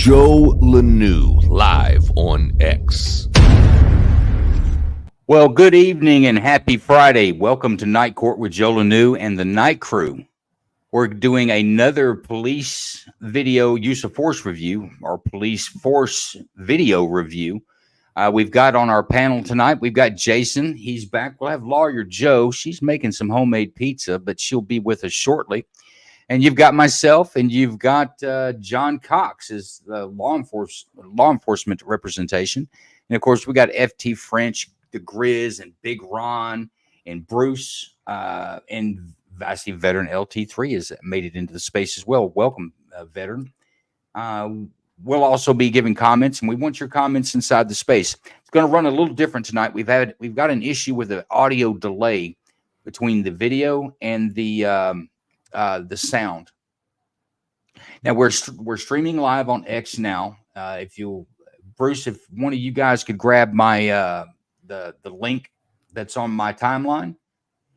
Joe Lanou live on X. Well, good evening and happy Friday. Welcome to Night Court with Joe Lanou and the Night Crew. We're doing another police video use of force review, or police force video review. We've got on our panel tonight, we've got Jason. He's back. We'll have lawyer Joe. She's making some homemade pizza, but she'll be with us shortly. And you've got myself, and you've got John Cox as law enforcement representation. And, of course, we got FT French, the Grizz, and Big Ron, and Bruce, and I see veteran LT3 has made it into the space as well. Welcome, veteran. We'll also be giving comments, and we want your comments inside the space. It's going to run a little different tonight. We've got an issue with the audio delay between the video and the sound. Now we're streaming live on X now. Bruce, if one of you guys could grab my the link that's on my timeline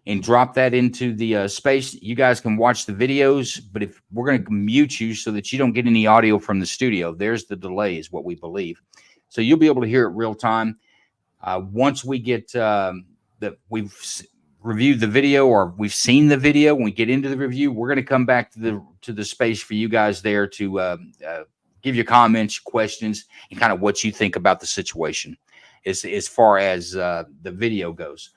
and drop that into the space, you guys can watch the videos. But if we're going to mute you so that you don't get any audio from the studio, there's the delay, is what we believe. So you'll be able to hear it real time. Once we get we've reviewed the video, or we've seen the video, when we get into the review, we're going to come back to the space for you guys there to give your comments, questions, and kind of what you think about the situation as far as the video goes.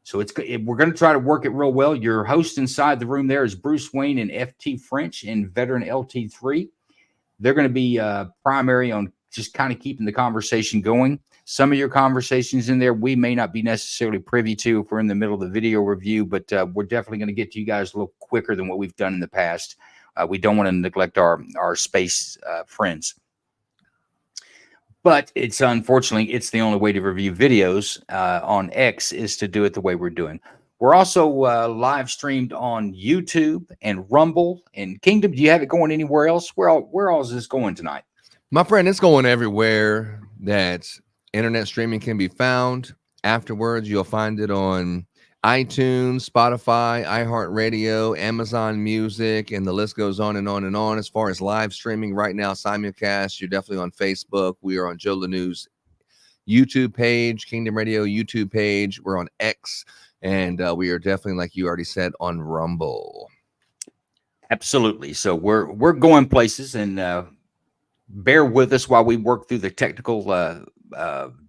So we're going to try to work it real well. Your host inside the room there is Bruce Wayne and FT French and veteran LT3. They're going to be primary on just kind of keeping the conversation going. Some of your conversations in there we may not be necessarily privy to if we're in the middle of the video review, but we're definitely going to get to you guys a little quicker than what we've done in the past. We don't want to neglect our space friends. But unfortunately, it's the only way to review videos on X is to do it the way we're doing. We're also live streamed on YouTube and Rumble and Kingdom. Do you have it going anywhere else? Where all is this going tonight? My friend, it's going everywhere that internet streaming can be found. Afterwards, you'll find it on iTunes, Spotify, iHeartRadio, Amazon Music, and the list goes on and on and on. As far as live streaming right now, simulcast, you're definitely on Facebook. We are on Joe Lanou's YouTube page, Kingdom Radio YouTube page. We're on X, and we are definitely, like you already said, on Rumble. Absolutely. So we're going places, and bear with us while we work through the technical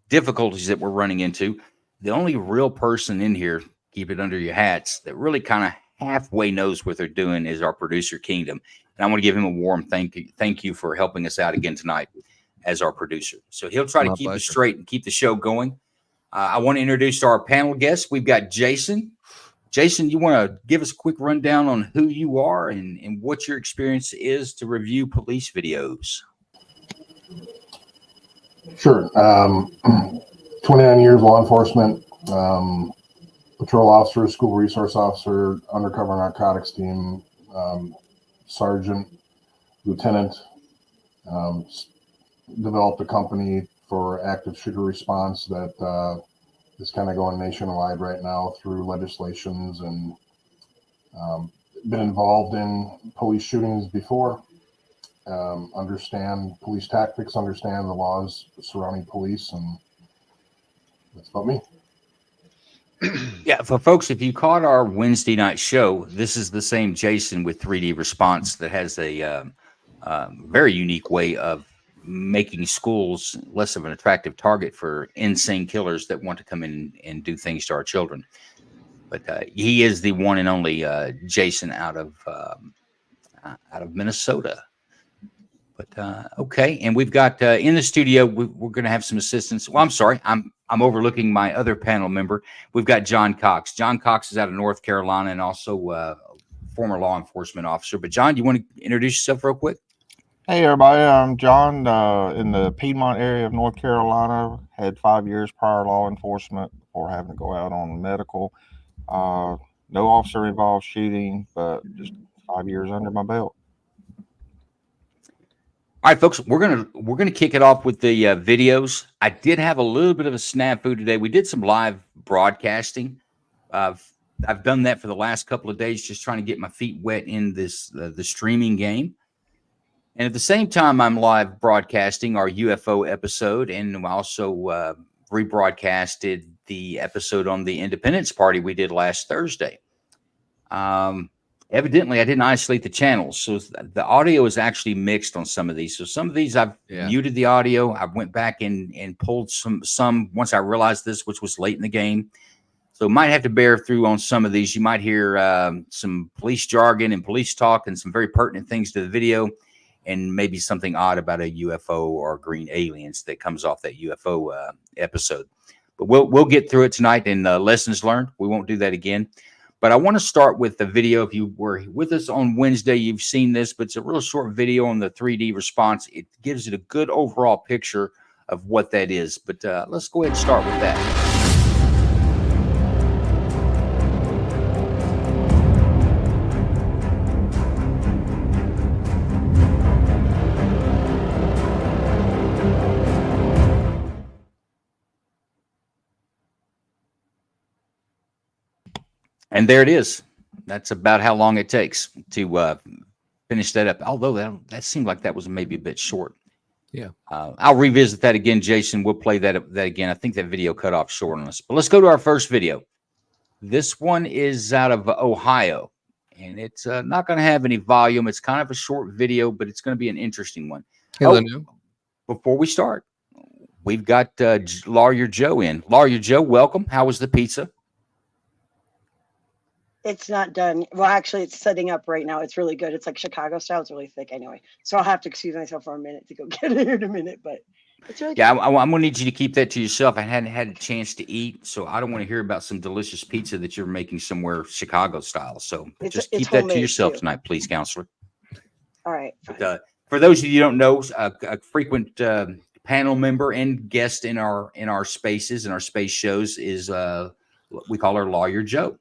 difficulties that we're running into. The only real person in here, keep it under your hats, that really kind of halfway knows what they're doing is our producer, Kingdom. And I want to give him a warm thank you for helping us out again tonight as our producer. So he'll try to keep us straight and keep the show going. I want to introduce our panel guests. We've got Jason. Jason, you want to give us a quick rundown on who you are and what your experience is to review police videos? Sure. 29 years law enforcement, patrol officer, school resource officer, undercover narcotics team, sergeant, lieutenant, developed a company for active shooter response that is kind of going nationwide right now through legislations, and been involved in police shootings before. Understand police tactics, understand the laws surrounding police, and that's about me. Yeah, for folks, if you caught our Wednesday night show, this is the same Jason with 3D Response that has a very unique way of making schools less of an attractive target for insane killers that want to come in and do things to our children. But he is the one and only Jason out of Minnesota. But okay, and we've got in the studio, we're going to have some assistance. Well, I'm sorry, I'm overlooking my other panel member. We've got John Cox. John Cox is out of North Carolina and also former law enforcement officer. But John, you want to introduce yourself real quick? Hey everybody, I'm John in the Piedmont area of North Carolina. Had 5 years prior law enforcement before having to go out on medical. No officer involved shooting, but just 5 years under my belt. All right, folks, we're gonna kick it off with the videos. I did have a little bit of a snafu today. We did some live broadcasting. I've done that for the last couple of days, just trying to get my feet wet in this the streaming game. And at the same time, I'm live broadcasting our UFO episode, and also rebroadcasted the episode on the Independence Party we did last Thursday. Evidently, I didn't isolate the channels, so the audio is actually mixed on some of these. So some of these I've muted the audio. I went back and pulled some once I realized this, which was late in the game. So might have to bear through on some of these. You might hear some police jargon and police talk and some very pertinent things to the video, and maybe something odd about a UFO or green aliens that comes off that UFO episode. But we'll get through it tonight. And lessons learned, we won't do that again. But I want to start with the video. If you were with us on Wednesday, you've seen this, but it's a real short video on the 3D response. It gives it a good overall picture of what that is. But let's go ahead and start with that. And there it is. That's about how long it takes to finish that up. Although that seemed like that was maybe a bit short. Yeah. I'll revisit that again, Jason. We'll play that again. I think that video cut off short on us. But let's go to our first video. This one is out of Ohio, and it's not going to have any volume. It's kind of a short video, but it's going to be an interesting one. Hello. Before we start, we've got Lawyer Joe in. Lawyer Joe, welcome. How was the pizza? It's not done. Well, actually, it's setting up right now. It's really good. It's like Chicago style. It's really thick anyway. So I'll have to excuse myself for a minute to go get it in a minute. But it's really good. I'm going to need you to keep that to yourself. I hadn't had a chance to eat, so I don't want to hear about some delicious pizza that you're making somewhere Chicago style. So just keep that to yourself tonight, please, Counselor. All right. But, for those of you who don't know, a frequent panel member and guest in our spaces and our space shows is we call her Lawyer Joe.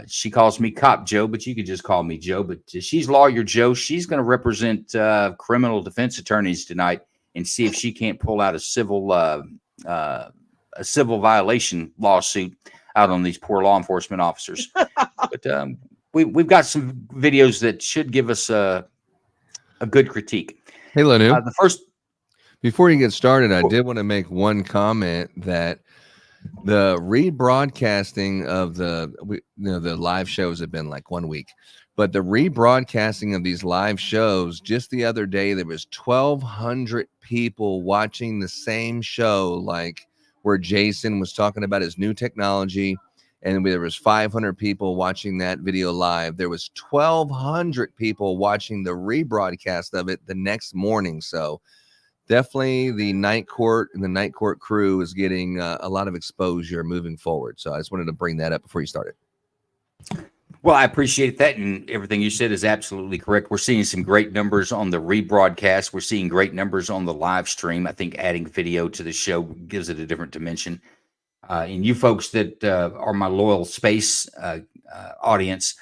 She calls me Cop Joe, but you could just call me Joe. But she's Lawyer Joe. She's going to represent criminal defense attorneys tonight and see if she can't pull out a civil violation lawsuit out on these poor law enforcement officers. But we've got some videos that should give us a good critique. Hey, Lanu. The first, before you get started, I did want to make one comment that the rebroadcasting of the live shows have been like 1 week, but the rebroadcasting of these live shows, just the other day, there was 1,200 people watching the same show, like where Jason was talking about his new technology, and there was 500 people watching that video live. There was 1,200 people watching the rebroadcast of it the next morning. So definitely the night court and the night court crew is getting a lot of exposure moving forward. So I just wanted to bring that up before you started. Well, I appreciate that. And everything you said is absolutely correct. We're seeing some great numbers on the rebroadcast. We're seeing great numbers on the live stream. I think adding video to the show gives it a different dimension. And you folks that are my loyal space audience,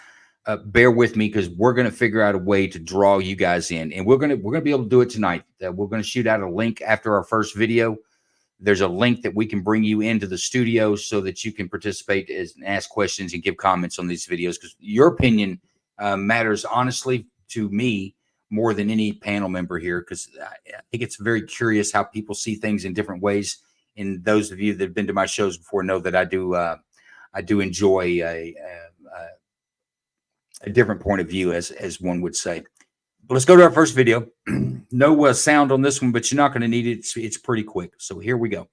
bear with me because we're going to figure out a way to draw you guys in, and we're going to be able to do it tonight. We're going to shoot out a link after our first video. There's a link that we can bring you into the studio so that you can participate and ask questions and give comments on these videos, because your opinion matters honestly to me more than any panel member here, because I think it's very curious how people see things in different ways. And those of you that have been to my shows before know that I do enjoy a different point of view, as one would say. But let's go to our first video. No sound on this one, but you're not going to need it. It's pretty quick. So here we go.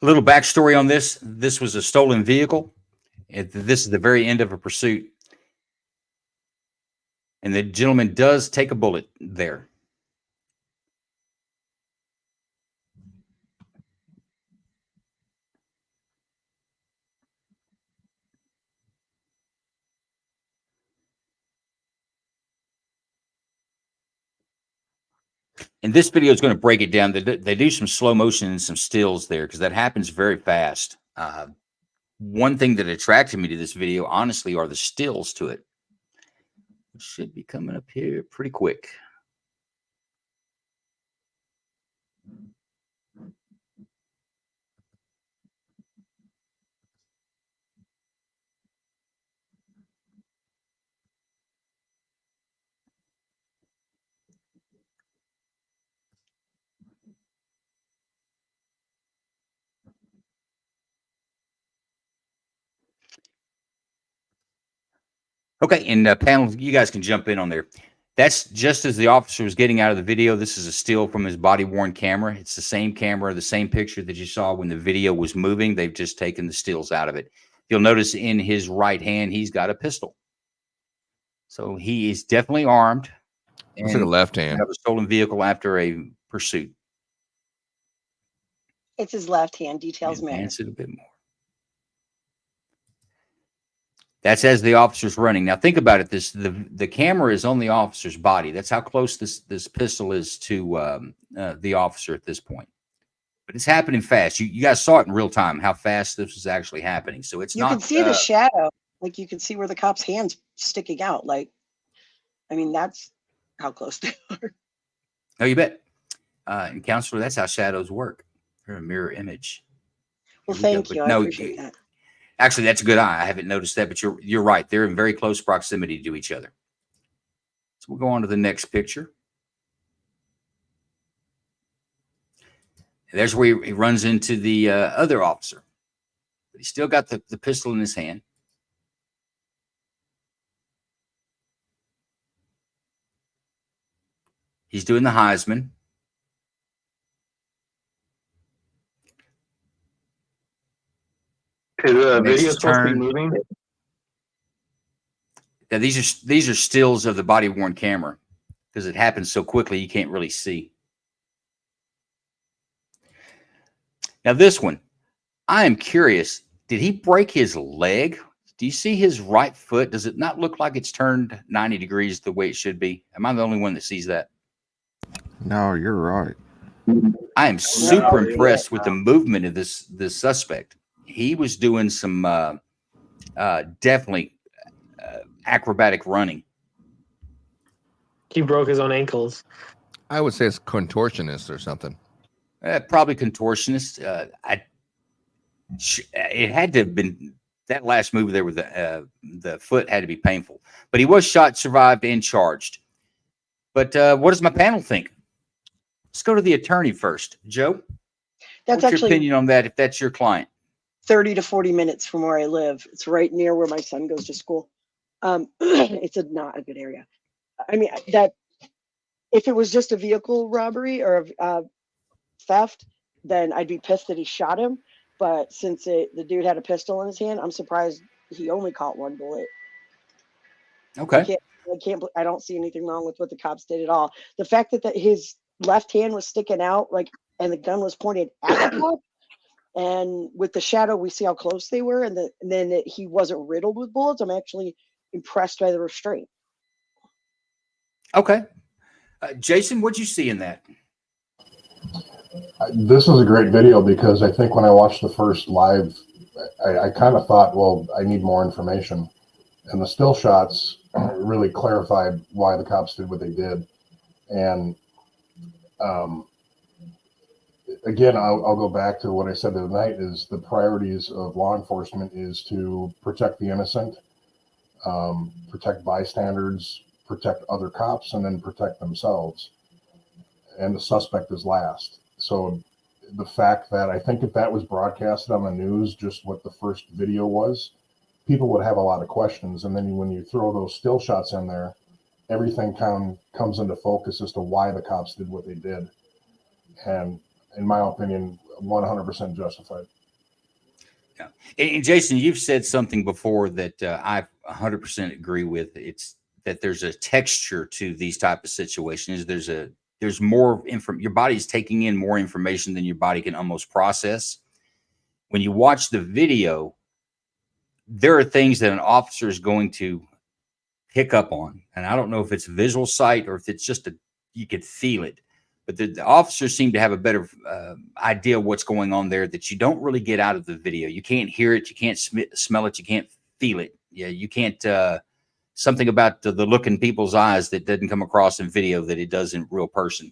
A little backstory on this. This was a stolen vehicle. This is the very end of a pursuit. And the gentleman does take a bullet there. And this video is going to break it down. They do some slow motion and some stills there because that happens very fast. One thing that attracted me to this video, honestly, are the stills to it. It should be coming up here pretty quick. Okay, and panel, you guys can jump in on there. That's just as the officer was getting out of the video. This is a still from his body-worn camera. It's the same camera, the same picture that you saw when the video was moving. They've just taken the stills out of it. You'll notice in his right hand, he's got a pistol. So he is definitely armed. Looks like a left hand. Have a stolen vehicle after a pursuit. It's his left hand. Details matter. Advance it a bit more. That's as the officer's running. Now think about it. The camera is on the officer's body. That's how close this pistol is to the officer at this point. But it's happening fast. You guys saw it in real time how fast this was actually happening. So it's You not. can see the shadow. Like you can see where the cop's hands sticking out. Like, I mean, that's how close they are. Oh, you bet. And counselor, that's how shadows work. They're a mirror image. Well, thank you. I appreciate that. Actually, that's a good eye. I haven't noticed that, but you're right. They're in very close proximity to each other. So we'll go on to the next picture. And there's where he runs into the other officer. But he's still got the pistol in his hand. He's doing the Heisman. Is the video supposed to be moving? Now, these are stills of the body-worn camera because it happens so quickly you can't really see. Now, this one, I am curious. Did he break his leg? Do you see his right foot? Does it not look like it's turned 90 degrees the way it should be? Am I the only one that sees that? No, you're right. I am super impressed with the movement of this suspect. He was doing some definitely acrobatic running. He broke his own ankles. I would say it's contortionist or something. Probably contortionist. It had to have been that last move there with the foot had to be painful. But he was shot, survived, and charged. But what does my panel think? Let's go to the attorney first. Joe, That's what's your actually opinion on that if that's your client? 30 to 40 minutes from where I live. It's right near where my son goes to school. It's not a good area. I mean, that if it was just a vehicle robbery or theft, then I'd be pissed that he shot him. But since the dude had a pistol in his hand, I'm surprised he only caught one bullet. Okay. I don't see anything wrong with what the cops did at all. The fact that his left hand was sticking out, like, and the gun was pointed at the cop, and with the shadow, we see how close they were, and then that he wasn't riddled with bullets. I'm actually impressed by the restraint. Okay. Jason, what'd you see in that? This is a great video because I think when I watched the first live, I kind of thought, well, I need more information. And the still shots really clarified why the cops did what they did. And again, I'll go back to what I said the other night is the priorities of law enforcement is to protect the innocent, protect bystanders, protect other cops, and then protect themselves. And the suspect is last. So the fact that I think if that was broadcasted on the news, just what the first video was, people would have a lot of questions. And then when you throw those still shots in there, everything kind of comes into focus as to why the cops did what they did. And in my opinion, 100% justified. Yeah. And Jason, you've said something before that I 100% agree with. It's that there's a texture to these type of situations. There's more your body's taking in more information than your body can almost process. When you watch the video, there are things that an officer is going to pick up on. And I don't know if it's a visual sight or if it's just you could feel it. But the officers seem to have a better idea of what's going on there that you don't really get out of the video. You can't hear it, you can't smell it, you can't feel it. Yeah, you can't. Something about the look in people's eyes that doesn't come across in video that it does in real person.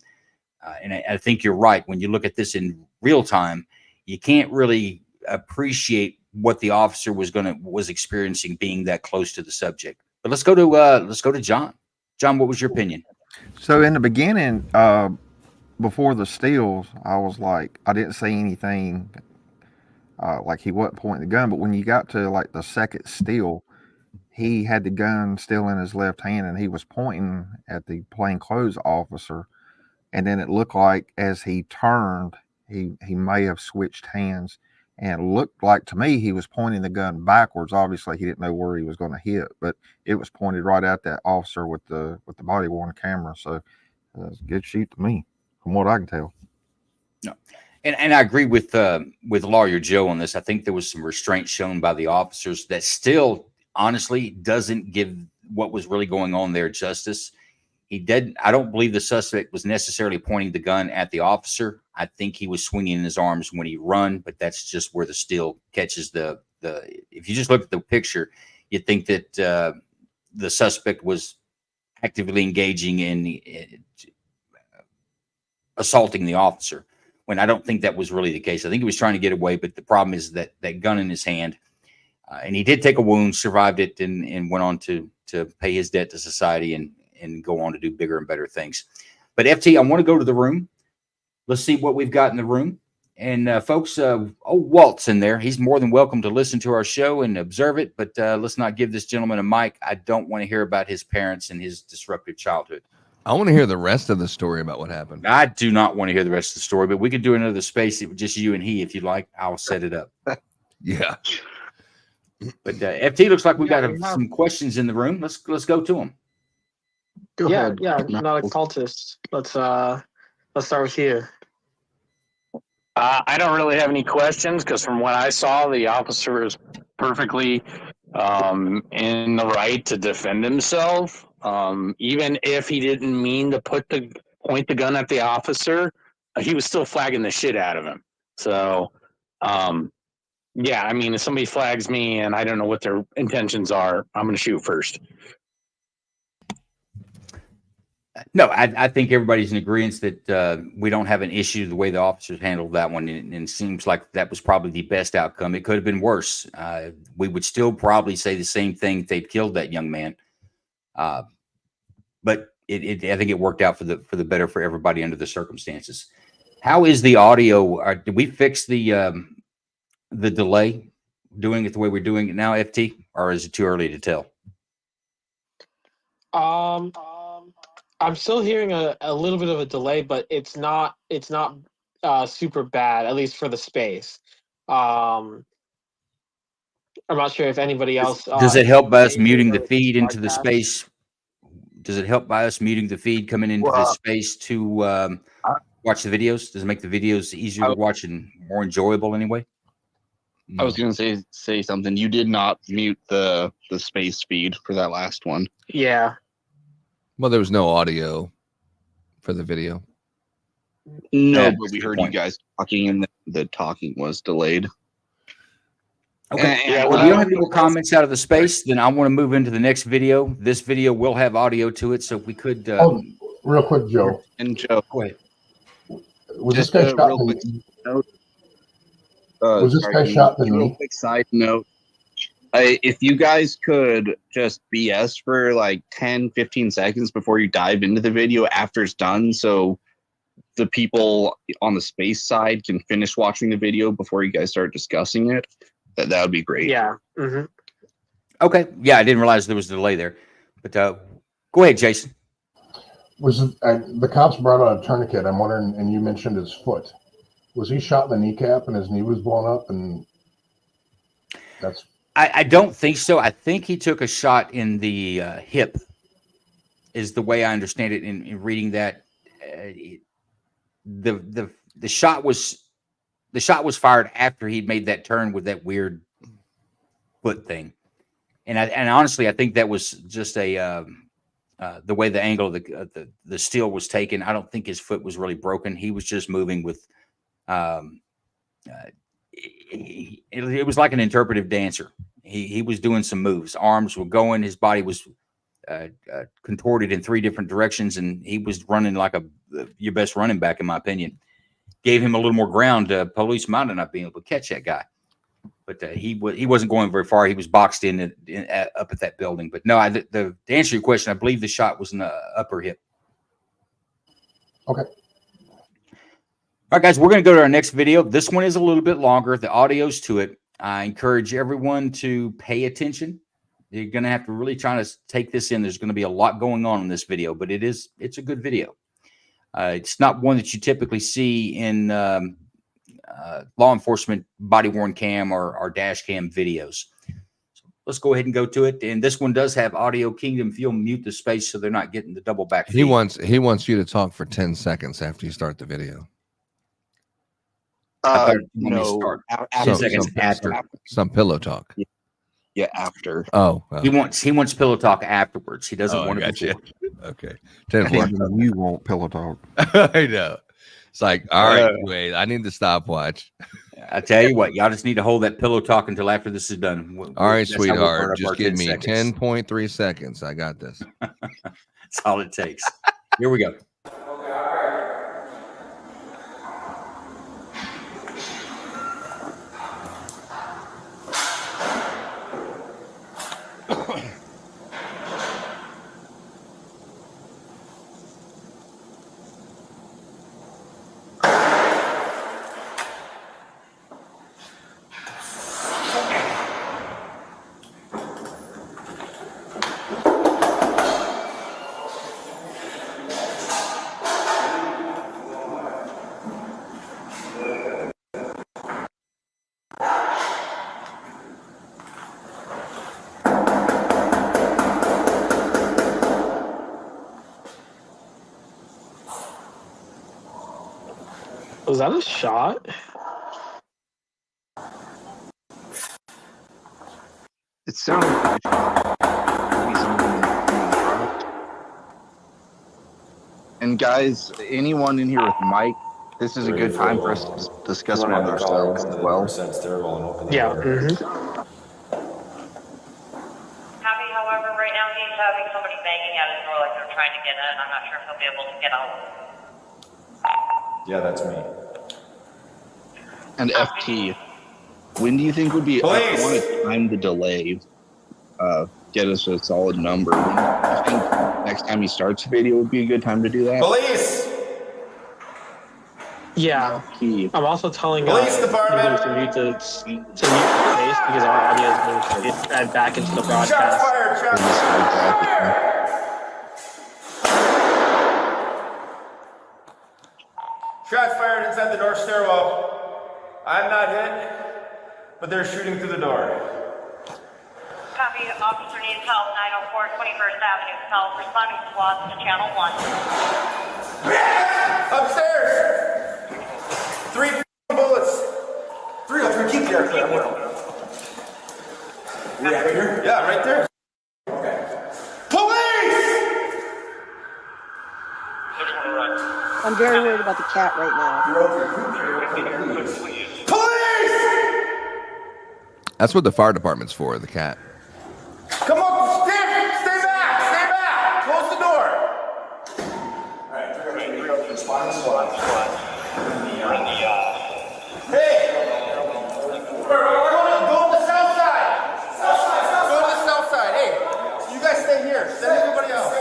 And I think you're right. When you look at this in real time, you can't really appreciate what the officer was experiencing being that close to the subject. But let's go to John. John, what was your opinion? So in the beginning, before the steals, I was like, I didn't say anything. Like he wasn't pointing the gun, but when you got to like the second steal, he had the gun still in his left hand and he was pointing at the plainclothes officer. And then it looked like as he turned, he may have switched hands, and it looked like to me he was pointing the gun backwards. Obviously, he didn't know where he was going to hit, but it was pointed right at that officer with the body worn camera. So it was a good shoot to me, from what I can tell. No, and I agree with Lawyer Joe on this. I think there was some restraint shown by the officers that still, honestly, doesn't give what was really going on there justice. I don't believe the suspect was necessarily pointing the gun at the officer. I think he was swinging in his arms when he run, but that's just where the still catches the. If you just look at the picture, you'd think that the suspect was actively engaging in assaulting the officer, when I don't think that was really the case. I think he was trying to get away, but the problem is that gun in his hand, and he did take a wound, survived it, and went on to pay his debt to society and go on to do bigger and better things. But FT, I want to go to the room. Let's see what we've got in the room. And folks, Walt's in there. He's more than welcome to listen to our show and observe it. But let's not give this gentleman a mic. I don't want to hear about his parents and his disruptive childhood. I want to hear the rest of the story about what happened. I do not want to hear the rest of the story, but we could do another space with just you and he if you'd like. I'll set it up. Yeah. But FT, looks like we've got some questions in the room. Let's go to them. Go ahead. Yeah, not a cultist. Let's start with you. I don't really have any questions because from what I saw, the officer is perfectly in the right to defend himself. Even if he didn't mean to point the gun at the officer, he was still flagging the shit out of him. So, yeah, I mean, if somebody flags me and I don't know what their intentions are, I'm going to shoot first. No, I think everybody's in agreement that we don't have an issue the way the officers handled that one. And it seems like that was probably the best outcome. It could have been worse. We would still probably say the same thing if they'd killed that young man. But I think it worked out for the better for everybody under the circumstances. How is the audio? Did we fix the delay doing it the way we're doing it now, FT, or is it too early to tell? I'm still hearing a little bit of a delay, but it's not super bad, at least for the space. I'm not sure if anybody else. Does it help by us muting the feed into the space? Does it help by us muting the feed coming into the space to watch the videos? Does it make the videos easier to watch and more enjoyable anyway? I was going to say something. You did not mute the space feed for that last one. Yeah. Well, there was no audio for the video. No, but we heard you guys talking, and the talking was delayed. Okay. Well, we don't have any more comments out of the space. Then I want to move into the next video. This video will have audio to it, so if we could. Real quick, Joe. And Joe, go ahead. Was this guy shot? Real quick note. Was this guy shot in the knee? Quick side note. If you guys could just BS for like 10, 15 seconds before you dive into the video after it's done, so the people on the space side can finish watching the video before you guys start discussing it, that would be great. Yeah. Mm-hmm. Okay. Yeah, I didn't realize there was a delay there. But go ahead, Jason. The cops brought out a tourniquet, I'm wondering, and you mentioned his foot. Was he shot in the kneecap and his knee was blown up? And that's... I don't think so. I think he took a shot in the hip, is the way I understand it in reading that. The shot was fired after he made that turn with that weird foot thing, and honestly, I think that was just a the way the angle of the steel was taken, I don't think his foot was really broken. He was just moving with. It was like an interpretive dancer. He was doing some moves. Arms were going. His body was contorted in 3 different directions, and he was running like your best running back, in my opinion. Gave him a little more ground. Police might not be able to catch that guy, but he wasn't going very far. He was boxed in up at that building. But no, to answer your question, I believe the shot was in the upper hip. Okay. All right, guys, we're going to go to our next video. This one is a little bit longer. The audio's to it. I encourage everyone to pay attention. You're going to have to really try to take this in. There's going to be a lot going on in this video, but it's a good video. It's not one that you typically see in law enforcement body-worn cam or dash cam videos. So let's go ahead and go to it. And this one does have audio Kingdom. If you'll mute the space so they're not getting the double back feed. He wants you to talk for 10 seconds after you start the video. No, 10 seconds after. Some pillow talk. Yeah, after. Oh, He wants pillow talk afterwards. He doesn't want it before. Okay. You want pillow talk. I know. It's like, all right, wait, I need the stopwatch. I tell you what, y'all just need to hold that pillow talk until after this is done. All right, That's how we'll burn sweetheart. up our Just give 10 me seconds. 10.3 seconds. I got this. That's all it takes. Here we go. Was that a shot? It sounded like maybe someone in the front. And guys, anyone in here with Mike, this is a good time for us to discuss one of our styles as well. Yeah. Happy, however, right now he's having somebody banging at his door like they're trying to get in. I'm not sure if he'll be able to get out. Yeah, that's me. And FT, when do you think would be? I want to time the delay, get us a solid number. I think next time he starts the video would be a good time to do that. Police! Yeah. I'm also telling Police department! to mute the space because our audio is being fed back into the broadcast. Shots fired! Shots fired! Shots fired inside the north stairwell. I'm not hit, but they're shooting through the door. Copy, officer needs help, 904 21st Avenue. Call responding squads to channel 1. Upstairs! 3 bullets. 3 keep the air clear. Yeah, right here? Yeah, right there. Okay. Police! I'm very worried about the cat right now. Police! That's what the fire department's for, the cat. Come on, stay back! Stay back! Close the door! Alright, 303 responding squad. Hey! Go to the south side! Go to the south side. Hey, you guys stay here. Send everybody else.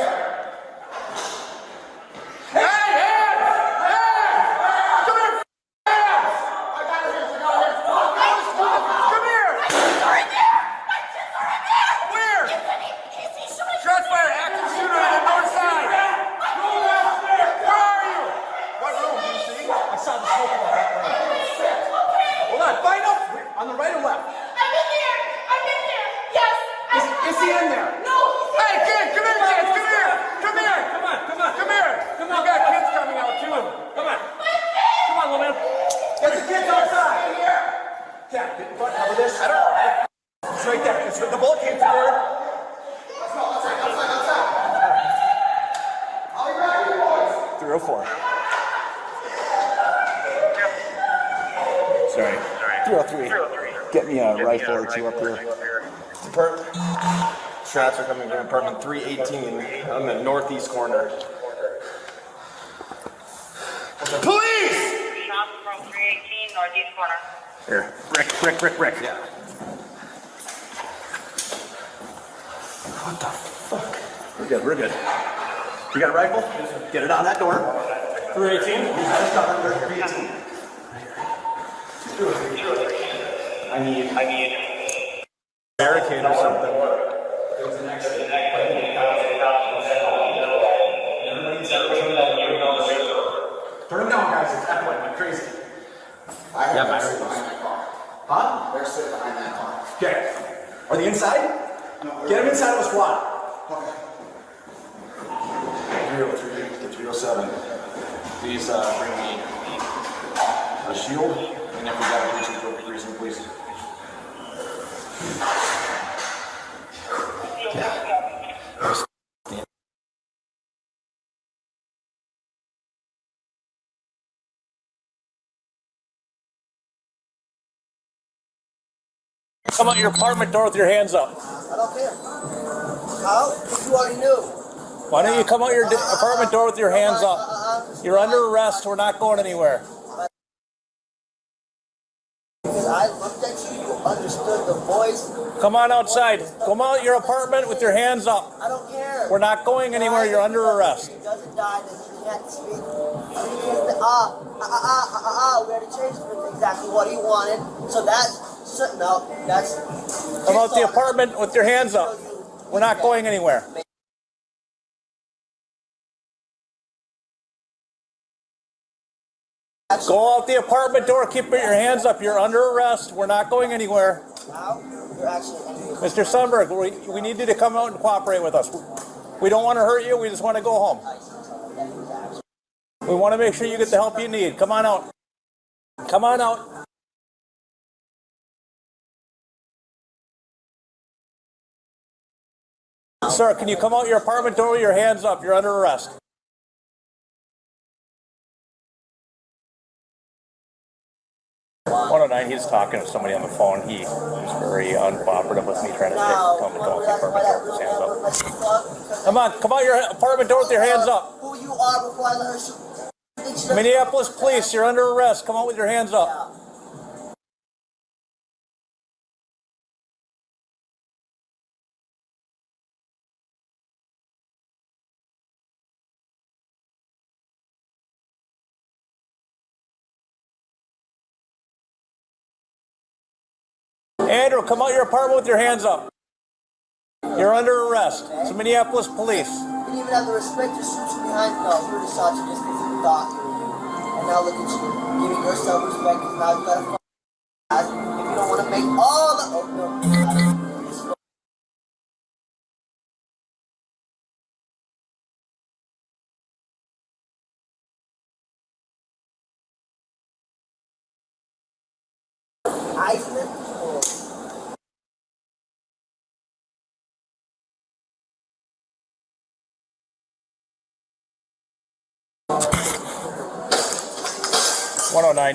Hey, hands! Hands! Come here, hands! I got it here. Come here! Where? Shots fired. Active shooter on the north side. Where are you? What room? Do you see? I saw the smoke in that room. Hold on. Find up. On the right or left? I'm in there. Yes. Is he in there? No. Hey, kid, come here, kids. Come here. Come here. Come here. We got kids coming out too. Come on, little man. Get the kids outside. Here. Cat, get in front. Cover this. I don't know. It's right there. The bullet came through there. Let's go. Outside. 304. Sorry. 303. Get me a rifle or two up here. Shots are coming from apartment 318 on the northeast corner. Police! Shots from 318 northeast corner. Here. Rick. Yeah. What the fuck? We're good. You got a rifle? Get it out that door. 318? 318. I need barricade or something. Turn them down, guys. It's echoing like crazy. I have batteries behind that car. Huh? They're sitting behind that car. Okay. Are they inside? No, get them inside of the squad. Okay. 303 to 307. Please bring me a shield. And if we got a police appropriate reason, please. Come out your apartment door with your hands up. I don't care. How? You already knew. Why don't you come out your apartment door with your hands up? You're under arrest. We're not going anywhere. Because I looked at you, you understood the voice. Come on outside. Come out your apartment with your hands up. I don't care. We're not going anywhere. You're under arrest. If he doesn't die, then he can't speak. We already changed for exactly what he wanted. So that's come out the apartment with your hands up. We're not going anywhere. Go out the apartment door. Keep your hands up. You're under arrest. We're not going anywhere. Mr. Sundberg, we need you to come out and cooperate with us. We don't want to hurt you. We just want to go home. We want to make sure you get the help you need. Come on out. Come on out. Sir, can you come out your apartment door with your hands up? You're under arrest. He's talking to somebody on the phone. He was very uncooperative with me trying to tell him to come out the apartment door with his hands up. Come on, come out your apartment door with your hands up. Who you are before I let her shoot. Minneapolis police, you're under arrest. Come out with your hands up. Andrew, come out your apartment with your hands up. You're under arrest. It's Minneapolis police. You didn't even have the respect to shoot you behind. No, you already shot you just because you're a doctor. And now look at you, giving yourself respect because now you got to if you don't want to make all the... Oh, no. Iceland?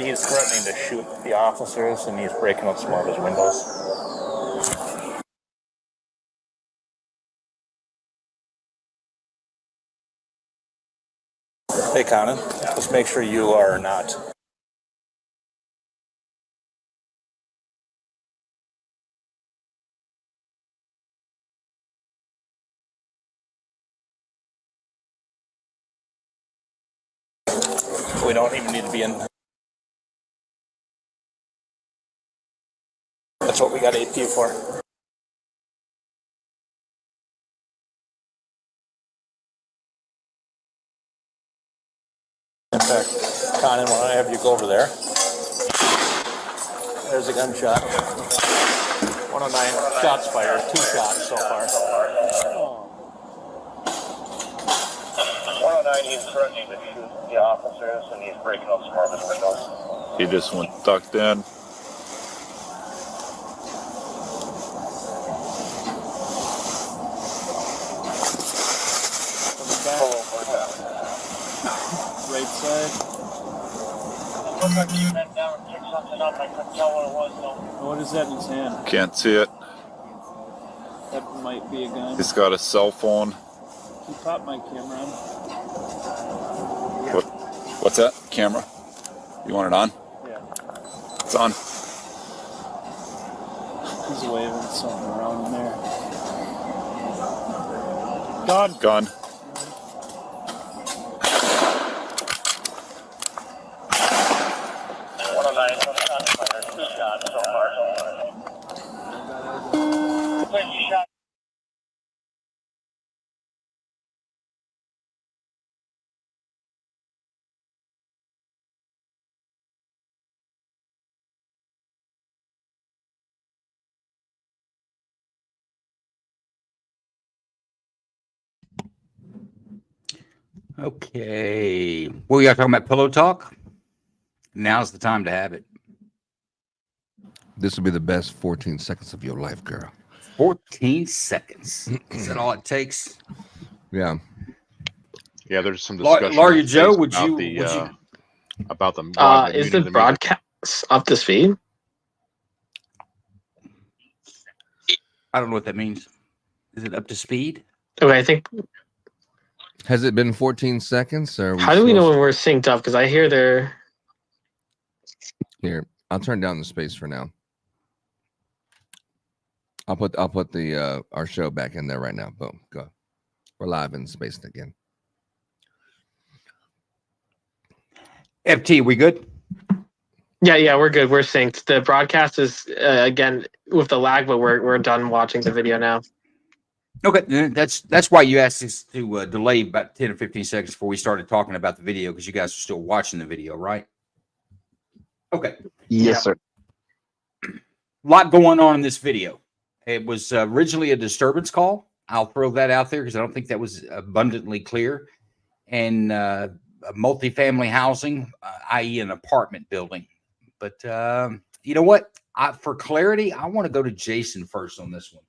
He's threatening to shoot the officers and he's breaking up some of his windows. Hey Conan, just make sure you are not. We don't even need to be in. That's what we got AP for. In fact, Conan, why don't I have you go over there? There's a gunshot. 109 shots fired, 2 shots so far. 109, he's threatening to shoot the officers and he's breaking up some of his windows. He just went ducked in. right side. Looked like he bent down and picked something up. I couldn't tell what it was though. What is that in his hand? Can't see it. That might be a gun. He's got a cell phone. He popped my camera on. What's that? Camera? You want it on? Yeah. It's on. He's waving something around in there. Gun. Gun. One of nine, there's 2 shots so far. He shot. Okay. Well, y'all talking about pillow talk? Now's the time to have it. This will be the best 14 seconds of your life, girl. 14 seconds. Is that all it takes? Yeah. Yeah, there's some discussion. Larry Joe, would about you about the is the broadcast up to speed? I don't know what that means. Is it up to speed? Okay, I think. Has it been 14 seconds? Or How do we know when we're synced up? Because I hear they're here. I'll turn down the space for now. I'll put the our show back in there right now. Boom, go. We're live in space again. FT, we good? Yeah, we're good. We're synced. The broadcast is again with the lag, but we're done watching the video now. Okay, that's why you asked us to delay about 10 or 15 seconds before we started talking about the video, because you guys are still watching the video, right? Okay. Yes, sir. A lot going on in this video. It was originally a disturbance call. I'll throw that out there because I don't think that was abundantly clear. And multifamily housing, i.e. an apartment building. But you know what? For clarity, I want to go to Jason first on this one.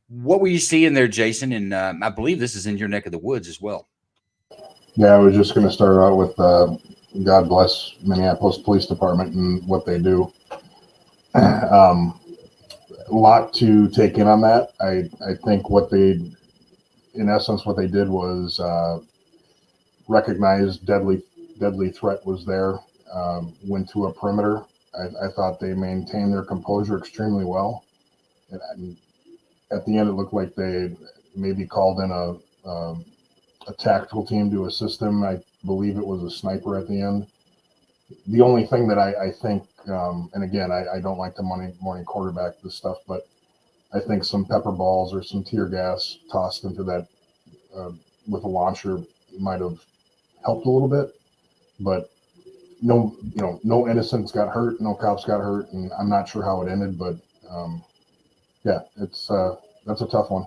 What were you seeing there, Jason? And I believe this is in your neck of the woods as well. Yeah, I was just going to start out with God bless Minneapolis Police Department and what they do. A lot to take in on that. I think in essence, what they did was recognize deadly threat was there, went to a perimeter. I thought they maintained their composure extremely well. And at the end, it looked like they maybe called in a tactical team to assist them. I believe it was a sniper at the end. The only thing that I think, and again, I don't like to morning quarterback this stuff, but I think some pepper balls or some tear gas tossed into that with a launcher might have helped a little bit. But no innocents got hurt, no cops got hurt, and I'm not sure how it ended, but yeah, that's a tough one.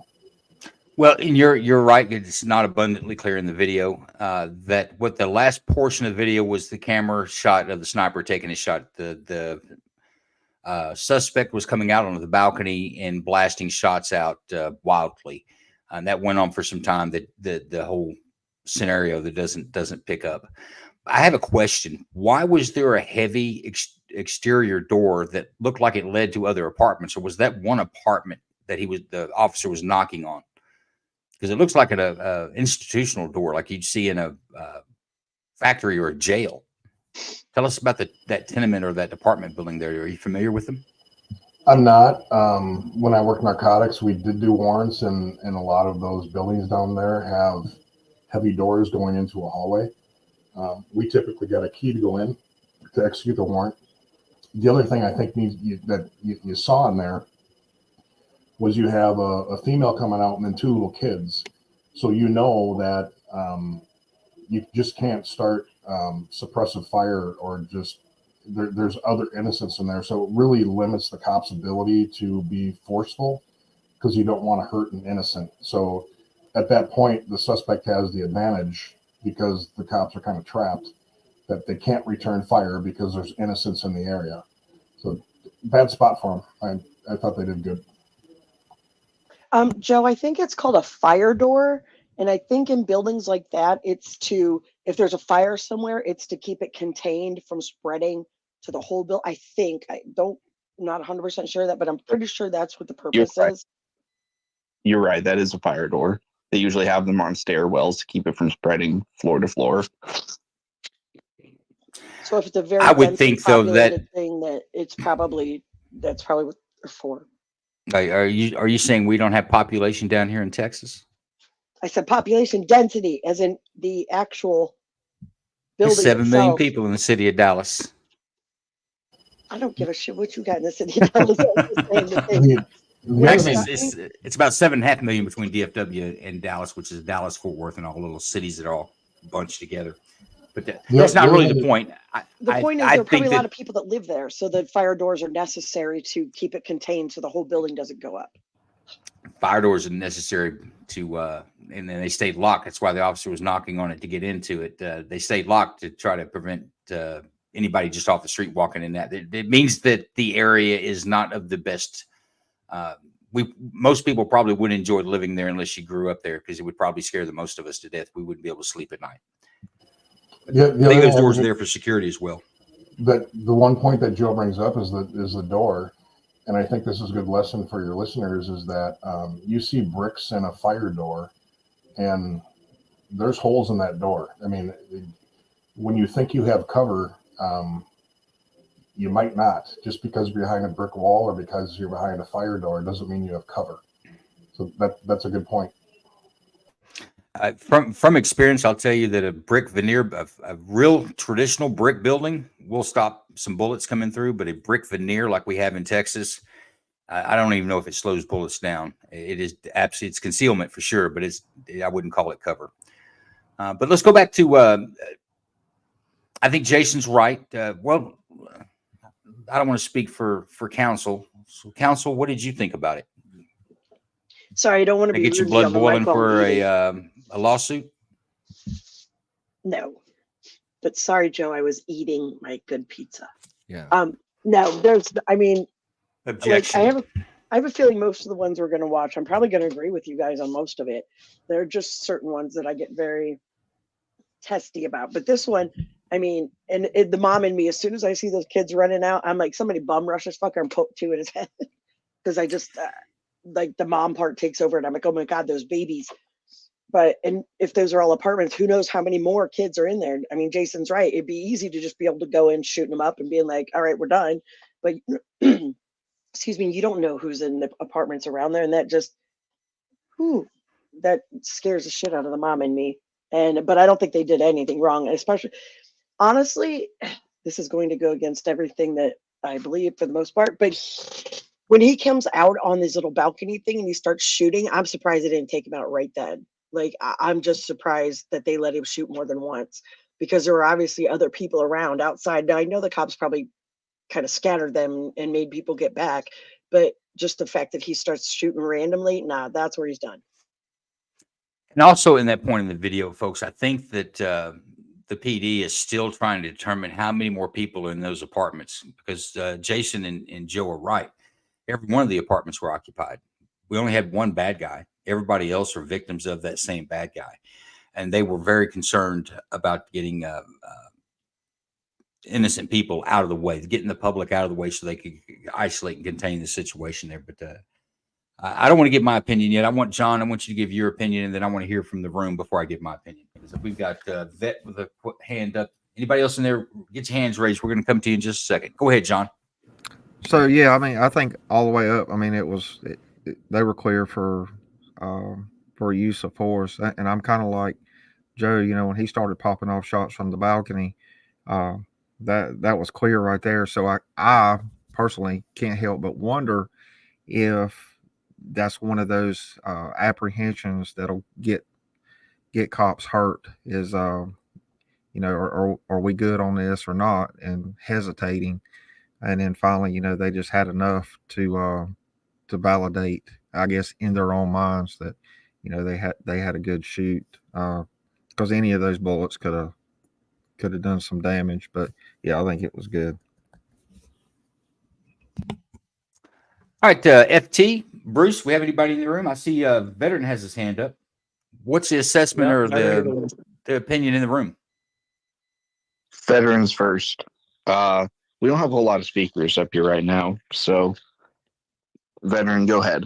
Well, and you're right. It's not abundantly clear in the video that what the last portion of the video was the camera shot of the sniper taking a shot. The suspect was coming out onto the balcony and blasting shots out wildly, and that went on for some time. The whole scenario that doesn't pick up. I have a question. Why was there a heavy exterior door that looked like it led to other apartments, or was that one apartment that the officer was knocking on? Because it looks like an institutional door, like you'd see in a factory or a jail. Tell us about that tenement or that apartment building there. Are you familiar with them? I'm not. When I worked narcotics, we did do warrants, and a lot of those buildings down there have heavy doors going into a hallway. We typically got a key to go in to execute the warrant. The other thing I think you saw in there was you have a female coming out and then 2 little kids. So you know that you just can't start suppressive fire or just there's other innocents in there. So it really limits the cop's ability to be forceful because you don't want to hurt an innocent. So at that point, the suspect has the advantage because the cops are kind of trapped that they can't return fire because there's innocents in the area. So bad spot for them. I thought they did good. Joe, I think it's called a fire door. And I think in buildings like that, it's to, if there's a fire somewhere, it's to keep it contained from spreading to the whole building. I think, I'm not 100% sure of that, but I'm pretty sure that's what the You're purpose right. is. You're right. That is a fire door. They usually have them on stairwells to keep it from spreading floor to floor. So if it's a very I would densely think, though, that populated thing, that's probably what they're for. are you saying we don't have population down here in Texas? I said population density, as in the actual There's building 7 million itself. people in the city of Dallas. I don't give a shit what you got in the city of Dallas. I'm just saying the thing. Actually, it's about 7.5 million between DFW and Dallas, which is Dallas, Fort Worth, and all the little cities that are all bunched together. But that's not really the point. The point is, I there are probably think a lot that of people that live there, so the fire doors are necessary to keep it contained, so the whole building doesn't go up. fire doors are necessary to, and then they stayed locked. That's why the officer was knocking on it to get into it. They stayed locked to try to prevent anybody just off the street walking in that. It means that the area is not of the best. Most people probably wouldn't enjoy living there unless you grew up there, because it would probably scare the most of us to death. We wouldn't be able to sleep at night. Yeah, I think those doors are there for security as well. But the one point that Joe brings up is the door, and I think this is a good lesson for your listeners, is that you see bricks in a fire door, and there's holes in that door. I mean, when you think you have cover, you might not. Just because you're behind a brick wall or because you're behind a fire door doesn't mean you have cover. So that's a good point. From experience, I'll tell you that a brick veneer, a real traditional brick building will stop some bullets coming through, but a brick veneer like we have in Texas, I don't even know if it slows bullets down. It is absolutely, it's concealment for sure, but I wouldn't call it cover. But let's go back to, I think Jason's right. Well, I don't want to speak for counsel. So counsel, what did you think about it? Sorry, I don't want to be Get your rude blood on the boiling mic while for I'm a lawsuit? No, but sorry, Joe, I was eating my good pizza. Yeah. No, I mean, objection. Like, I have a feeling most of the ones we're going to watch, I'm probably going to agree with you guys on most of it. There are just certain ones that I get very testy about. But this one, I mean, and the mom in me, as soon as I see those kids running out, I'm like, somebody bum rush this fucker and poke two in his head. Because I just, like, the mom part takes over, and I'm like, oh my God, those babies. But, and if those are all apartments, who knows how many more kids are in there? I mean, Jason's right. It'd be easy to just be able to go in, shooting them up and being like, all right, we're done. But, excuse me, you don't know who's in the apartments around there. And that just, that scares the shit out of the mom in me. But I don't think they did anything wrong. Especially, honestly, this is going to go against everything that I believe for the most part. But when he comes out on this little balcony thing and he starts shooting, I'm surprised they didn't take him out right then. Like, I'm just surprised that they let him shoot more than once, because there were obviously other people around outside. Now, I know the cops probably kind of scattered them and made people get back, but just the fact that he starts shooting randomly, that's where he's done. And also in that point in the video, folks, I think that the PD is still trying to determine how many more people are in those apartments, because Jason and Joe are right. Every one of the apartments were occupied. We only had one bad guy. Everybody else are victims of that same bad guy. And they were very concerned about getting innocent people out of the way, getting the public out of the way so they could isolate and contain the situation there. But I don't want to give my opinion yet. I want you to give your opinion, and then I want to hear from the room before I give my opinion. So we've got Vet with a hand up. Anybody else in there, get your hands raised. We're going to come to you in just a second. Go ahead, John. So, yeah, I mean, I think all the way up, I mean, they were clear for use of force. And I'm kind of like Joe, when he started popping off shots from the balcony, that was clear right there. So I personally can't help but wonder if that's one of those apprehensions that'll get cops hurt, is are we good on this or not, and hesitating. And then finally, they just had enough to validate, I guess, in their own minds that, they had a good shoot, because any of those bullets could have done some damage. But yeah, I think it was good. All right, FT, Bruce, we have anybody in the room? I see Veteran has his hand up. What's the assessment Yep, or I agree with the opinion in the room? Veterans first. We don't have a whole lot of speakers up here right now, so veteran, go ahead.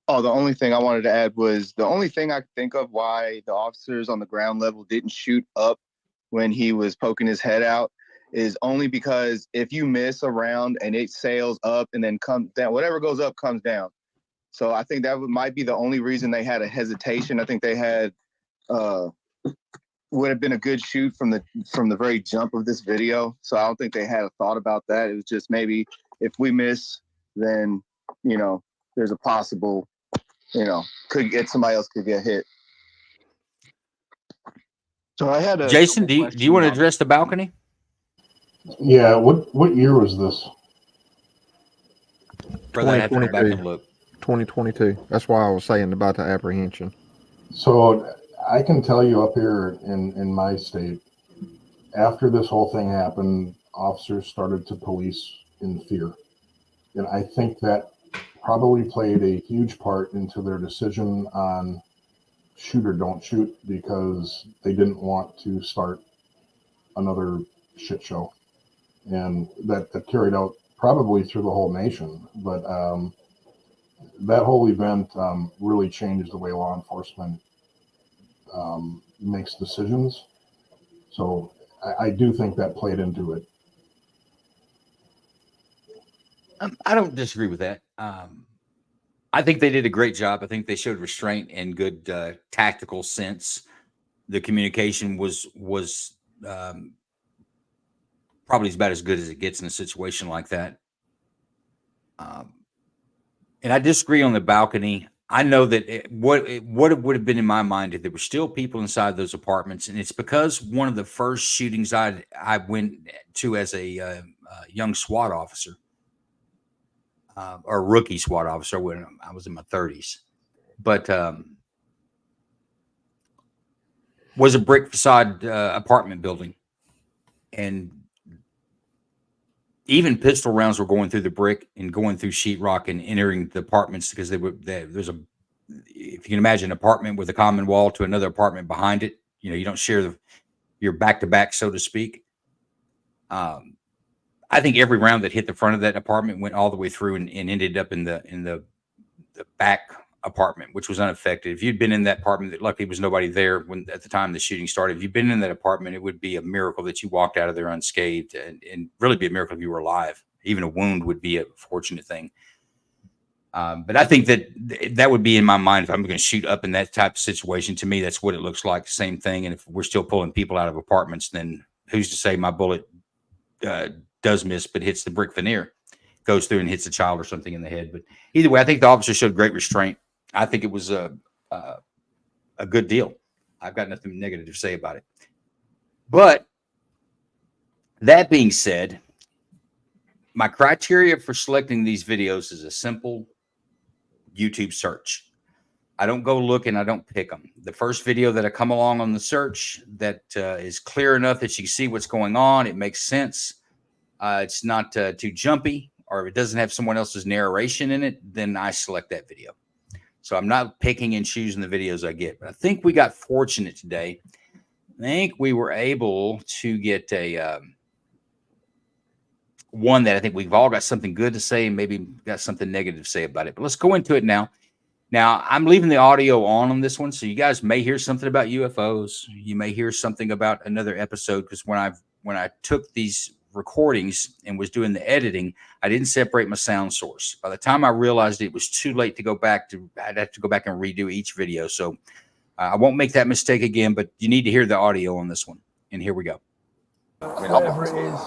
Oh, the only thing I wanted to add was the only thing I could think of why the officers on the ground level didn't shoot up when he was poking his head out is only because if you miss a round and it sails up and then comes down, whatever goes up comes down. So I think that might be the only reason they had a hesitation. I think they had would have been a good shoot from the very jump of this video. So I don't think they had a thought about that. It was just maybe if we miss, then there's a possible could get somebody else could get hit. So I had a Jason. Do you want to address the balcony? Yeah. What year was this? Brother, I have to go back and look. 2022. That's why I was saying about the apprehension. So I can tell you up here in my state, after this whole thing happened, officers started to police in fear. And I think that probably played a huge part into their decision on shoot or don't shoot, because they didn't want to start another shit show. And that carried out probably through the whole nation. But that whole event really changed the way law enforcement makes decisions. So I do think that played into it. I don't disagree with that. I think they did a great job. I think they showed restraint and good tactical sense. The communication was probably about as good as it gets in a situation like that. And I disagree on the balcony. I know that what it would have been in my mind if there were still people inside those apartments, and it's because one of the first shootings I went to as a young SWAT officer, or rookie SWAT officer when I was in my 30s, but was a brick facade apartment building, and even pistol rounds were going through the brick and going through sheetrock and entering the apartments because there's if you can imagine an apartment with a common wall to another apartment behind it, you don't share your back to back, so to speak. I think every round that hit the front of that apartment went all the way through and ended up in the back apartment, which was unaffected. If you'd been in that apartment, luckily was nobody there at the time the shooting started. If you'd been in that apartment, it would be a miracle that you walked out of there unscathed, and really be a miracle if you were alive. Even a wound would be a fortunate thing. But I think that would be in my mind if I'm going to shoot up in that type of situation. To me, that's what it looks like. Same thing. And if we're still pulling people out of apartments, then who's to say my bullet does miss but hits the brick veneer, goes through and hits a child or something in the head. But either way, I think the officer showed great restraint. I think it was a good deal. I've got nothing negative to say about it. But that being said, my criteria for selecting these videos is a simple YouTube search. I don't go look and I don't pick them. The first video that I come along on the search that is clear enough that you can see what's going on, it makes sense, it's not too jumpy, or if it doesn't have someone else's narration in it, then I select that video. So I'm not picking and choosing the videos I get. But I think we got fortunate today. I think we were able to get a one that I think we've all got something good to say and maybe got something negative to say about it. But let's go into it now. Now, I'm leaving the audio on this one, so you guys may hear something about UFOs. You may hear something about another episode, because when I took these recordings and was doing the editing, I didn't separate my sound source. By the time I realized it was too late to go back I'd have to go back and redo each video. So I won't make that mistake again, but you need to hear the audio on this one. And here we go. I mean, whatever it is,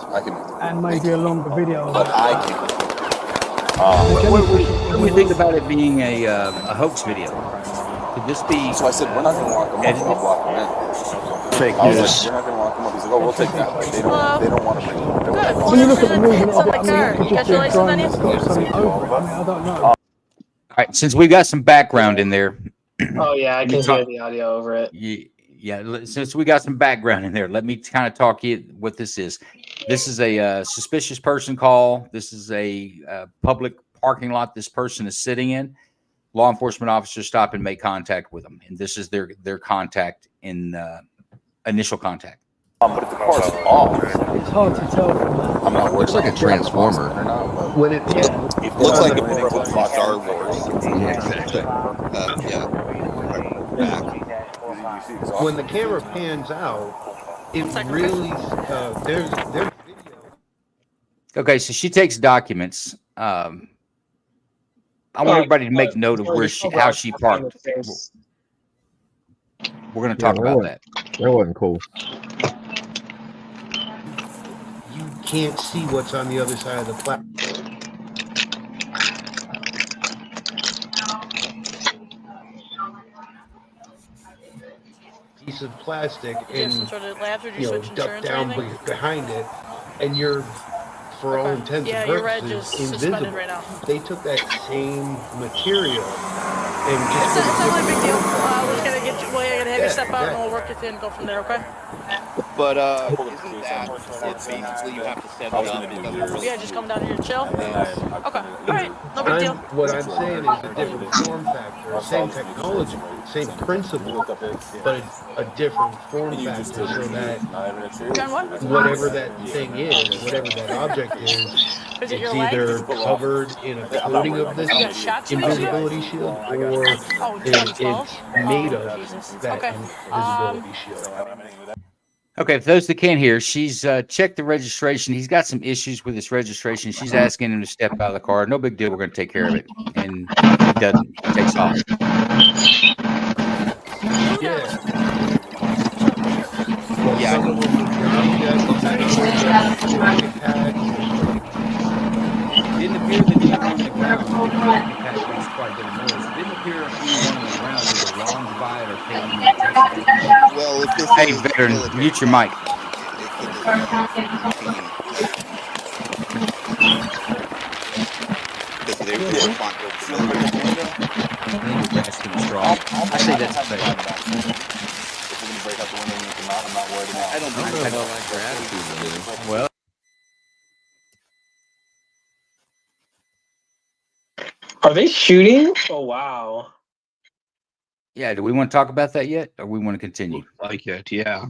and maybe a longer video. But I can. What do we think about it being a hoax video? Could this be? So I said, we're not going to lock them up. We'll block them in. Fake news. We're not going to lock them up. He's like, oh, we'll take that. Like, they don't want to bring them. Good. When you look at the news, congratulations on you. I don't know. All right, since we've got some background in there. Oh yeah, I can hear the audio over it. Yeah, since we got some background in there, let me kind of talk you what this is. This is a suspicious person call. This is a public parking lot this person is sitting in. law enforcement officers stop and make contact with them, and this is their contact in initial contact. But if the car's off, it's hard to tell from that. I'm not worried. Looks like a transformer. When it It looks like a movie from Star Wars. Yeah, exactly. when the camera pans out, it really there's Okay, so she takes documents. I want everybody to make note of where how she parked. We're going to talk about that. That wasn't cool. you can't see what's on the other side of the platform. Piece of plastic and ducked down behind it, and you're, for all intents and purposes, invisible. They took that same material and just. It's not a big deal. We're just gonna get you. We're gonna have you step out, and we'll work it in and go from there. Okay? But isn't that it's basically you have to set it up? Yeah, just come down here and chill. Okay. All right. No big deal. What I'm saying is a different form factor, same technology, same principle, but a different form factor, so that whatever that thing is, whatever that object is, it's either covered in a coating of this invisibility shield, or it's made of that invisibility shield. Okay, for those that can't hear, she's checked the registration. He's got some issues with his registration. She's asking him to step out of the car. No big deal. We're going to take care of it. And he doesn't. He takes off. Didn't appear that he was on the ground. Quite a bit of noise. Didn't appear anyone on the ground was alarmed by it or taking it. Well, if this hey, veteran, mute your mic. I say that's fair. If we're gonna break out the window and you come out, I'm not worried about. I don't know like her attitude. Well. Are they shooting? Oh wow. Yeah, do we want to talk about that yet, or we want to continue? Like it, yeah.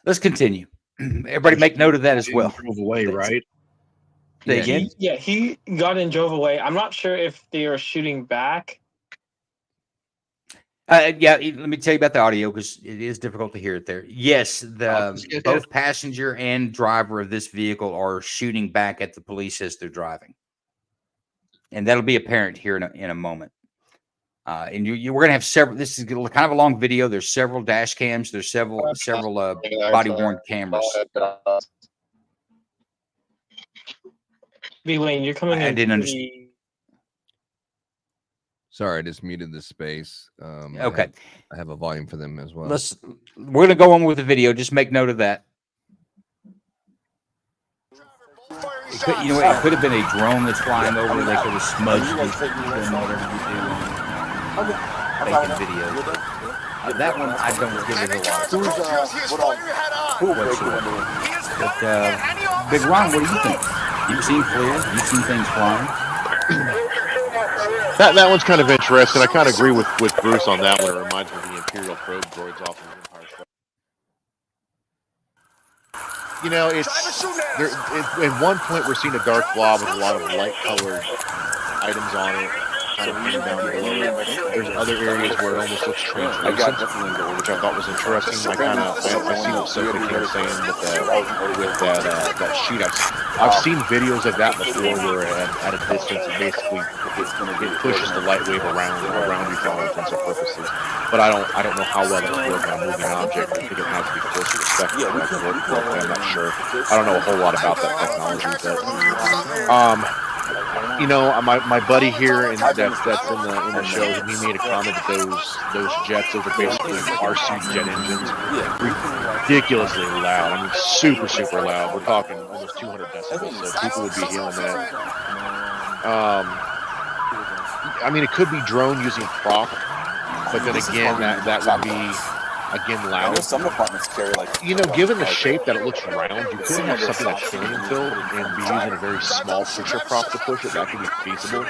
Let's continue. Everybody make note of that as well. Drove away, right? Say again? He got in, drove away. I'm not sure if they are shooting back. Yeah, let me tell you about the audio because it is difficult to hear it there. Yes, both passenger and driver of this vehicle are shooting back at the police as they're driving. And that'll be apparent here in a moment. And we're going to have several. This is kind of a long video. There's several dash cams. There's several body worn cameras. B Wayne, you're coming in. I didn't understand. Sorry, I just muted the space. Okay, I have a volume for them as well. We're going to go on with the video. Just make note of that. It could have been a drone that's flying over. They could have smudged it, whatever you do, making videos. That one, I don't give it a lot. But Big Ron, what do you think? You've seen FLIR. You've seen things flying. That one's kind of interesting. I kind of agree with Bruce on that one. It reminds me of the Imperial probe droids off of Empire Strikes. You know, at one point we're seeing a dark blob with a lot of light-colored items on it, kind of coming down below. There's other areas where it almost looks translucent, which I thought was interesting. I see what Sophie was saying with that shoot. I've seen videos of that before, where at a distance it pushes the light wave around you for all intents and purposes. But I don't know how well that would work on a moving object. I think it has to be closer to spec for that to work. I'm not sure. I don't know a whole lot about that technology, but my buddy here that's in the show, he made a comment that those jets, those are basically RC jet engines, ridiculously loud. I mean, super, super loud. We're talking almost 200 decibels, so people would be hearing that. I mean, it could be drone using prop, but then again, that would be loud. Some departments carry given the shape that it looks round, you could have something that's helium filled and be using a very small pusher prop to push it. That could be feasible.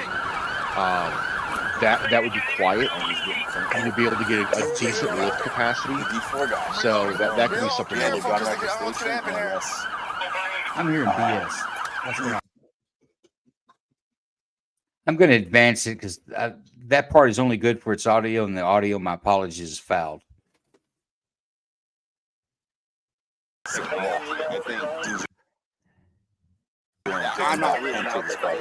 that would be quiet. You would be able to get a decent lift capacity. So that could be something to look at. I'm hearing BS. What's going on? I'm going to advance it because that part is only good for its audio, and the audio, my apologies, is fouled. I'm not really into this part.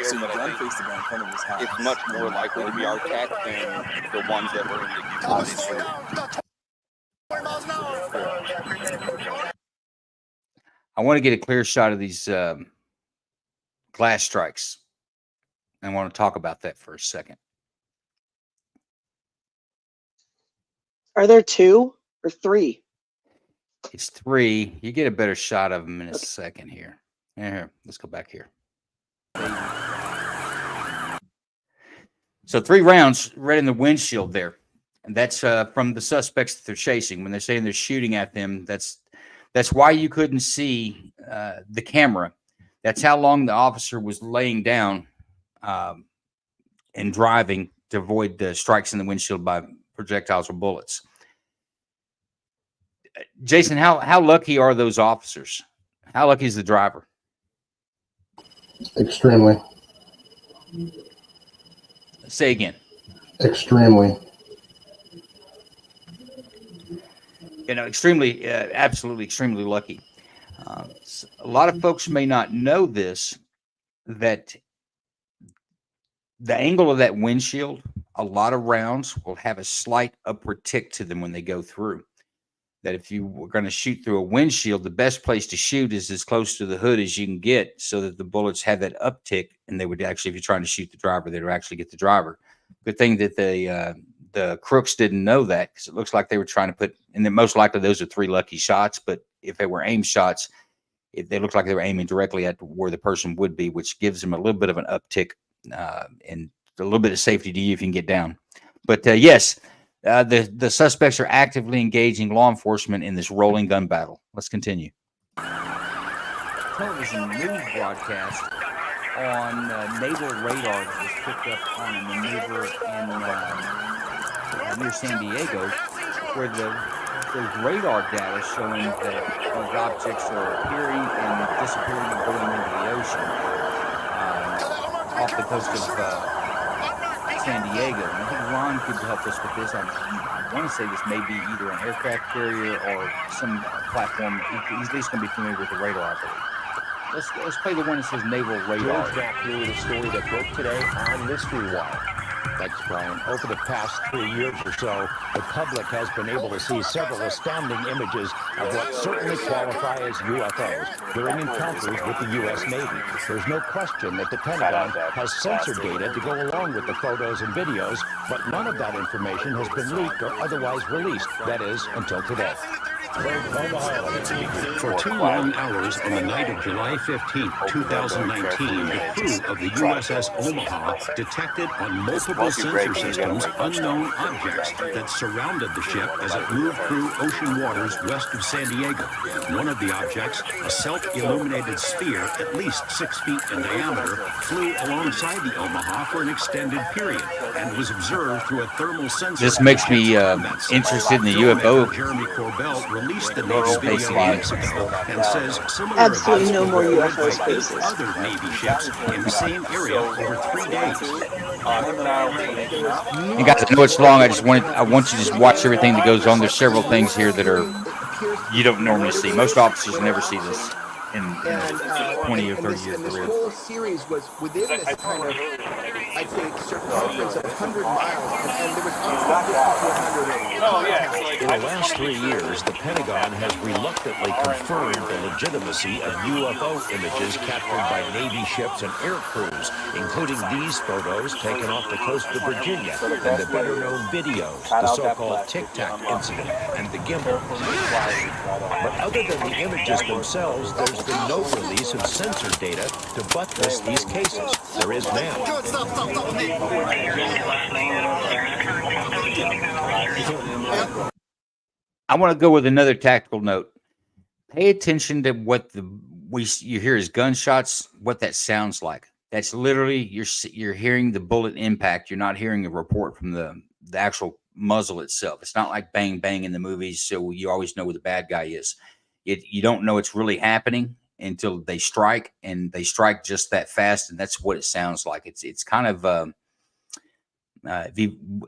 So you gun face the guy in front of his house. It's much more likely to be our tech than the ones that were in the game. Obviously. I want to get a clear shot of these glass strikes. I want to talk about that for a second. Are there 2 or 3? It's 3. You get a better shot of them in a second here. Here, let's go back here. So 3 rounds right in the windshield there. And that's from the suspects that they're chasing. When they're saying they're shooting at them, that's why you couldn't see the camera. That's how long the officer was laying down and driving to avoid the strikes in the windshield by projectiles or bullets. Jason, how lucky are those officers? How lucky is the driver? Extremely. Say again. Extremely. Extremely, absolutely extremely lucky. A lot of folks may not know this, that the angle of that windshield, a lot of rounds will have a slight upward tick to them when they go through. That if you were going to shoot through a windshield, the best place to shoot is as close to the hood as you can get so that the bullets have that uptick, and they would actually, if you're trying to shoot the driver, they would actually get the driver. Good thing that the crooks didn't know that, because it looks like they were trying to put, and then most likely those are 3 lucky shots, but if they were aim shots, they looked like they were aiming directly at where the person would be, which gives them a little bit of an uptick and a little bit of safety to you if you can get down. But yes, the suspects are actively engaging law enforcement in this rolling gun battle. Let's continue. Television news broadcast on naval radar that was picked up on a maneuver in near San Diego, where there's radar data showing that these objects are appearing and disappearing and going into the ocean off the coast of San Diego. And I think Ron could help us with this. I want to say this may be either an aircraft carrier or some platform. He's at least going to be familiar with the radar, I believe. Let's play the one that says naval radar. George back through the story that broke today on Mystery Wire. Thanks, Brian. Over the past 3 years or so, the public has been able to see several astounding images of what certainly qualify as UFOs during encounters with the U.S. Navy. There's no question that the Pentagon has censored data to go along with the photos and videos, but none of that information has been leaked or otherwise released. That is, until today. For 2 long hours on the night of July 15, 2019, the crew of the USS Omaha detected on multiple sensor systems unknown objects that surrounded the ship as it moved through ocean waters west of San Diego. One of the objects, a self-illuminated sphere at least 6 feet in diameter, flew alongside the Omaha for an extended period and was observed through a thermal sensor. This makes me interested in the UFO. Jeremy Corbell released the Navy video weeks ago and says similar Absolutely events no were more reported UFO by spaces. 8 other Navy ships in the same area over 3 days. And guys, I know it's long. I want you to just watch everything that goes on. There's several things here that are you don't normally see. Most officers never see this in 20 or 30 years This career. whole series was within this kind of, I'd say, circumference of 100 miles, and there was up to 100. In the last 3 years, the Pentagon has reluctantly confirmed the legitimacy of UFO images captured by Navy ships and air crews, including these photos taken off the coast of Virginia and the better-known videos, the so-called Tic Tac incident and the gimbal. But other than the images themselves, there's been no release of censored data to buttress these cases. There is now. I want to go with another tactical note. Pay attention to what you hear as gunshots, what that sounds like. That's literally you're hearing the bullet impact. You're not hearing a report from the actual muzzle itself. It's not like bang bang in the movies, so you always know where the bad guy is. You don't know it's really happening until they strike, and they strike just that fast, and that's what it sounds like. It's kind of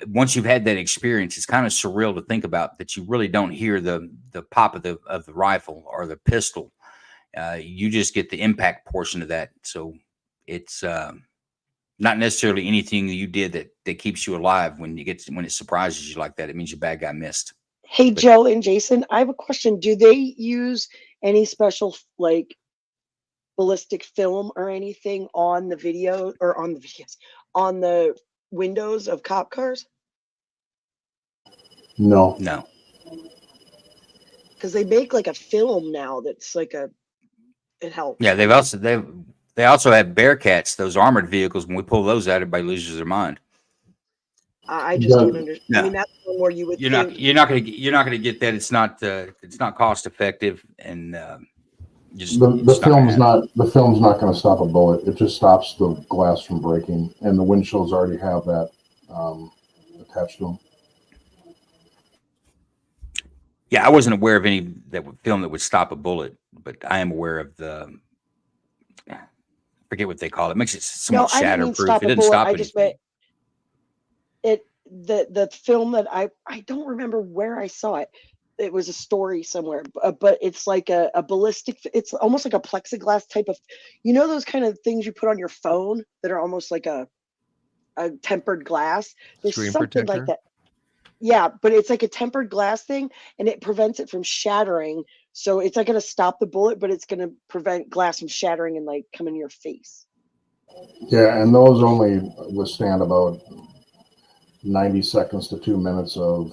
once you've had that experience, it's kind of surreal to think about that you really don't hear the pop of the rifle or the pistol. You just get the impact portion of that. So it's not necessarily anything that you did that keeps you alive when it surprises you like that. It means your bad guy missed. Hey, Joe and Jason, I have a question. Do they use any special like ballistic film or anything on the video or on the videos on the windows of cop cars? No. Because they make like a film now that's like it helps. Yeah, they also have Bearcats, those armored vehicles. When we pull those out, everybody loses their mind. I just don't understand. No. I mean, that's one where you would You're think not gonna get that. It's not cost effective, and the film's not going to stop a bullet. It just stops the glass from breaking, and the windshields already have that attached to them. Yeah, I wasn't aware of any film that would stop a bullet, but I am aware of I forget what they call it. It makes it somewhat shatterproof. It didn't stop anything. The film that I don't remember where I saw it. It was a story somewhere, but it's like a ballistic. It's almost like a plexiglass type of, those kind of things you put on your phone that are almost like a tempered glass. There's Screen something protector? like that. Yeah, but it's like a tempered glass thing, and it prevents it from shattering. So it's not going to stop the bullet, but it's going to prevent glass from shattering and like coming in your face. Yeah, and those only withstand about 90 seconds to 2 minutes of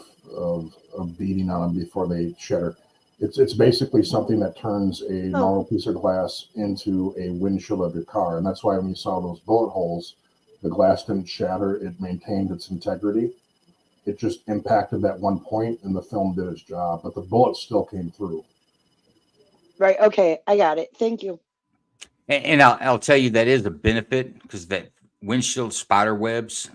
beating on them before they shatter. It's basically something that turns a normal piece of glass into a windshield of your car, and that's why when you saw those bullet holes, the glass didn't shatter. It maintained its integrity. It just impacted that one point, and the film did its job, but the bullet still came through. Right. Okay, I got it. Thank you. And I'll tell you that is a benefit, because that windshield spider webs.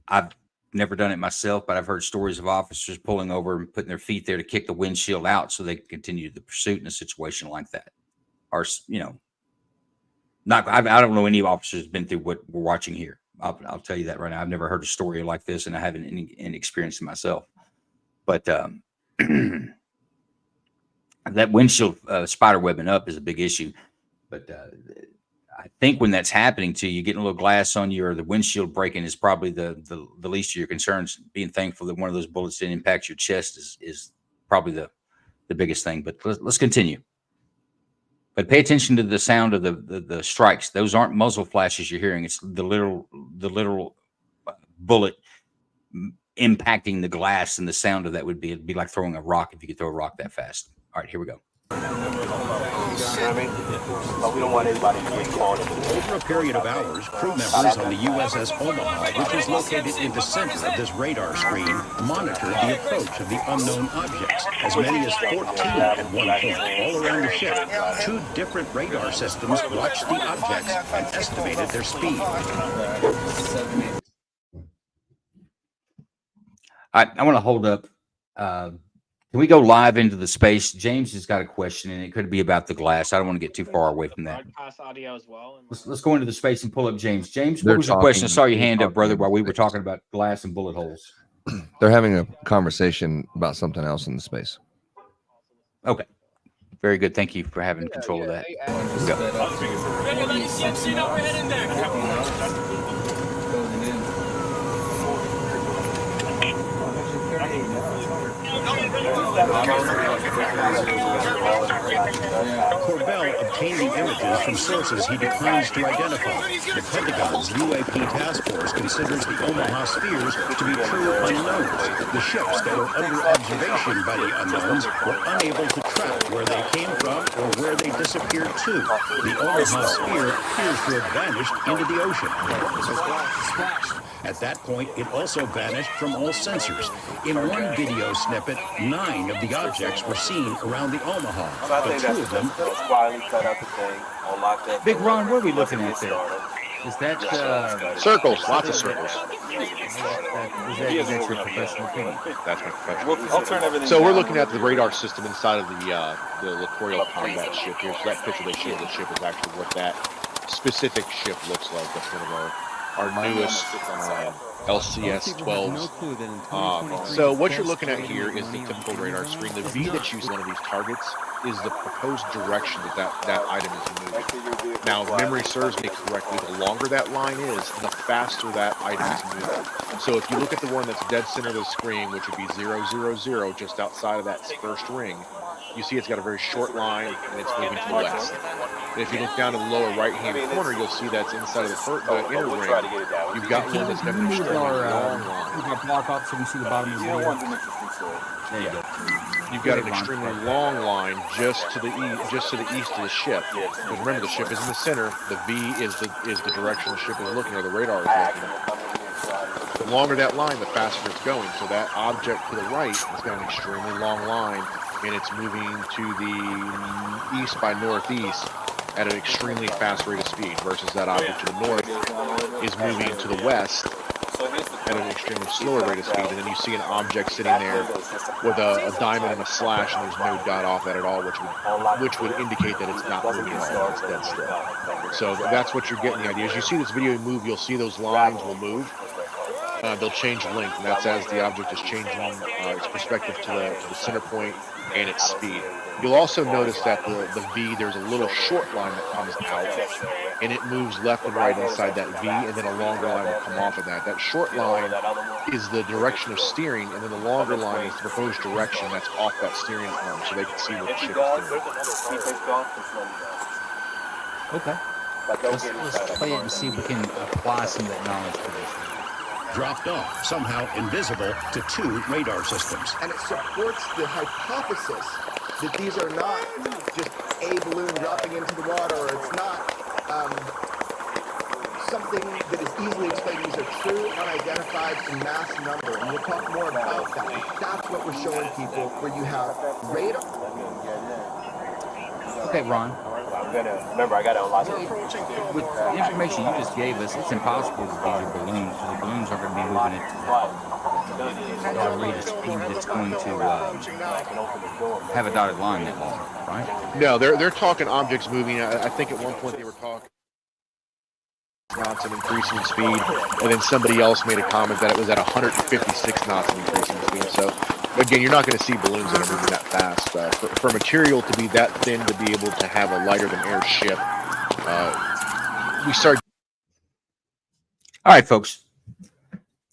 I've never done it myself, but I've heard stories of officers pulling over and putting their feet there to kick the windshield out so they can continue the pursuit in a situation like that. Or I don't know any officers been through what we're watching here. I'll tell you that right now. I've never heard a story like this, and I haven't any experience in myself. But that windshield spider webbing up is a big issue. But I think when that's happening to you, getting a little glass on you or the windshield breaking is probably the least of your concerns. Being thankful that one of those bullets didn't impact your chest is probably the biggest thing. But let's continue. But pay attention to the sound of the strikes. Those aren't muzzle flashes you're hearing. It's the literal bullet impacting the glass, and the sound of that it'd be like throwing a rock if you could throw a rock that fast. All right, here we go. But we don't want anybody to get caught. Over a period of hours, crew members on the USS Omaha, which is located in the center of this radar screen, monitored the approach of the unknown objects, as many as 14 at one point, all around the ship. 2 different radar systems watched the objects and estimated their speed. I want to hold up. Can we go live into the space? James has got a question, and it could be about the glass. I don't want to get too far away from that. Broadcast audio as well. Let's go into the space and pull up James. James, They're what was the talking- question? I saw your they're hand up, talking brother, while we in were space. talking about glass and bullet holes. They're having a conversation about something else in the space. Okay. Very good. Thank you for having control of that. Corbell obtained the images from sources he declines to identify. The Pentagon's UAP task force considers the Omaha spheres to be true unknowns. The ships that were under observation by the unknowns were unable to track where they came from or where they disappeared to. The Omaha sphere appears to have vanished into the ocean. At that point, it also vanished from all sensors. In one video snippet, 9 of the objects were seen around the Omaha, but 2 of them quietly cut out the thing, unlocked that. Big Ron, what are we looking at there? Is that circles? Lots of circles. Is that your professional opinion? That's my professional. I'll turn everything. So we're looking at the radar system inside of the Littorial combat ship here. So that picture they showed of the ship is actually what that specific ship looks like. That's one of our newest LCS 12s. So what you're looking at here is the typical radar screen. The V that's used on one of these targets is the proposed direction that item is moving. Now, if memory serves me correctly, the longer that line is, the faster that item is moving. So if you look at the one that's dead center of the screen, which would be 000, just outside of that first ring, you see it's got a very short line and it's moving to the west. And if you look down to the lower right-hand corner, you'll see that's inside of the inner ring. You've got one that's got an extremely long line. Block up so we can see the bottom of the video. There you go. You've got an extremely long line just to the east of the ship. Because remember, the ship is in the center. The V is the direction the ship is looking, or the radar is looking. The longer that line, the faster it's going. So that object to the right has got an extremely long line, and it's moving to the east by northeast at an extremely fast rate of speed, versus that object to the north is moving to the west at an extremely slower rate of speed. And then you see an object sitting there with a diamond and a slash, and there's no dot off that at all, which would indicate that it's not moving at all. It's dead still. So that's what you're getting the idea. As you see this video move, you'll see those lines will move. They'll change length, and that's as the object is changing its perspective to the center point and its speed. You'll also notice that the V, there's a little short line that comes out, and it moves left and right inside that V, and then a longer line will come off of that. That short line is the direction of steering, and then the longer line is the proposed direction that's off that steering arm, so they can see what the ship is doing. Okay. Let's play it and see if we can apply some of that knowledge to this. Dropped off, somehow invisible to 2 radar systems. And it supports the hypothesis that these are not just a balloon dropping into the water, or it's not something that is easily explained. These are true, unidentified, in mass number. And we'll talk more about that. That's what we're showing people, where you have radar. Okay, Ron. Remember, I got to unlock it. With the information you just gave us, it's impossible to these are balloons. So the balloons are going to be moving at a rate of speed that's going to have a dotted line that long, right? No, they're talking objects moving. I think at one point they were talking knots and increasing in speed, and then somebody else made a comment that it was at 156 knots and increasing in speed. So again, you're not going to see balloons that are moving that fast. For material to be that thin to be able to have a lighter than air ship, we start. All right, folks.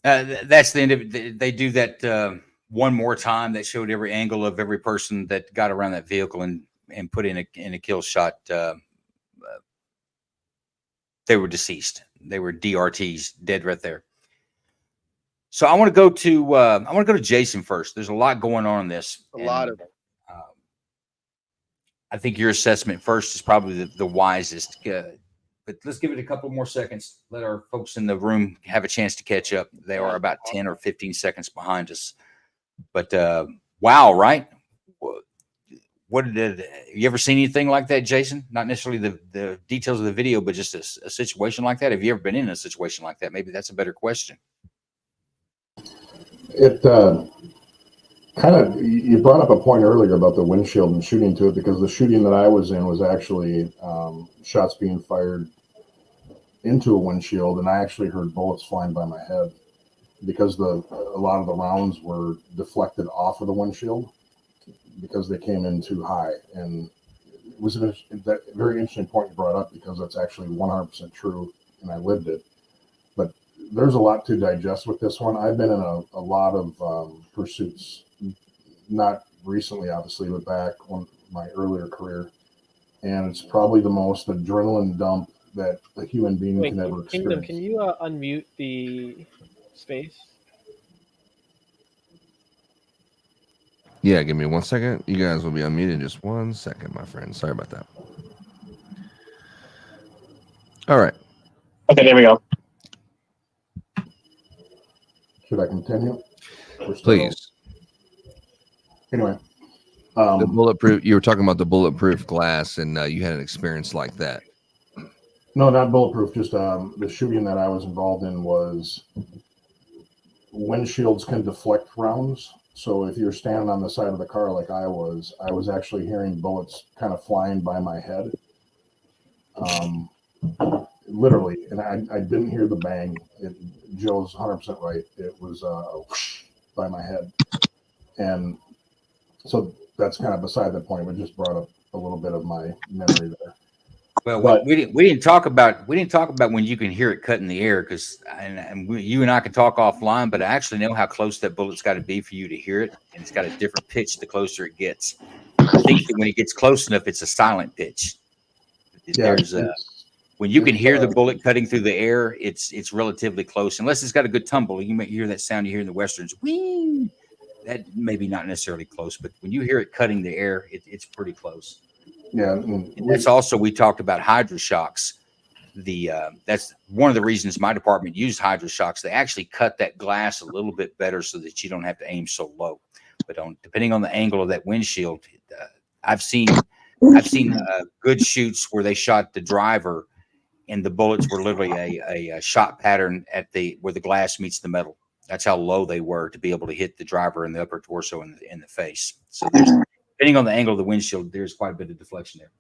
That's the end of it. They do that one more time. That showed every angle of every person that got around that vehicle and put in a kill shot. They were deceased. They were DRTs, dead right there. So I want to go to Jason first. There's a lot going on in this. A lot of it. I think your assessment first is probably the wisest. But let's give it a couple more seconds. Let our folks in the room have a chance to catch up. They are about 10 or 15 seconds behind us. But wow, right? What did you ever seen anything like that, Jason? Not necessarily the details of the video, but just a situation like that. Have you ever been in a situation like that? Maybe that's a better question. It kind of, you brought up a point earlier about the windshield and shooting to it, because the shooting that I was in was actually shots being fired into a windshield, and I actually heard bullets flying by my head because a lot of the rounds were deflected off of the windshield because they came in too high. And it was a very interesting point you brought up, because that's actually 100% true, and I lived it. But there's a lot to digest with this one. I've been in a lot of pursuits, not recently, obviously, but back on my earlier career. And it's probably the most adrenaline dump that a human being can ever experience. Kingdom, can you unmute the space? Yeah, give me 1 second. You guys will be unmuted in just 1 second, my friend. Sorry about that. All right. Okay, there we go. Should I continue? Please. Anyway. The bulletproof, you were talking about the bulletproof glass, and you had an experience like that. No, not bulletproof. Just the shooting that I was involved in was windshields can deflect rounds. So if you're standing on the side of the car like I was actually hearing bullets kind of flying by my head. Literally, and I didn't hear the bang. Joe's 100% right. It was whoosh by my head, and so that's kind of beside the point. We just brought up a little bit of my memory there. Well, But- we didn't talk about when you can hear it cut in the air, because you and I can talk offline, but I actually know how close that bullet's got to be for you to hear it, and it's got a different pitch the closer it gets. I think that when it gets close enough, it's a silent pitch. Yeah, There's when you can hear the bullet cutting through the air, it's relatively close, unless it's got a good tumble. You might hear that sound you hear in the westerns. Whee! That maybe not necessarily close, but when you hear it cutting the air, it's pretty close. Yeah, and that's also, we talked about hydroshocks. That's one of the reasons my department used hydroshocks. They actually cut that glass a little bit better so that you don't have to aim so low. But depending on the angle of that windshield, I've seen good shoots where they shot the driver, and the bullets were literally a shot pattern at where the glass meets the metal. That's how low they were to be able to hit the driver in the upper torso and in the face. So depending on the angle of the windshield, there's quite a bit of deflection there.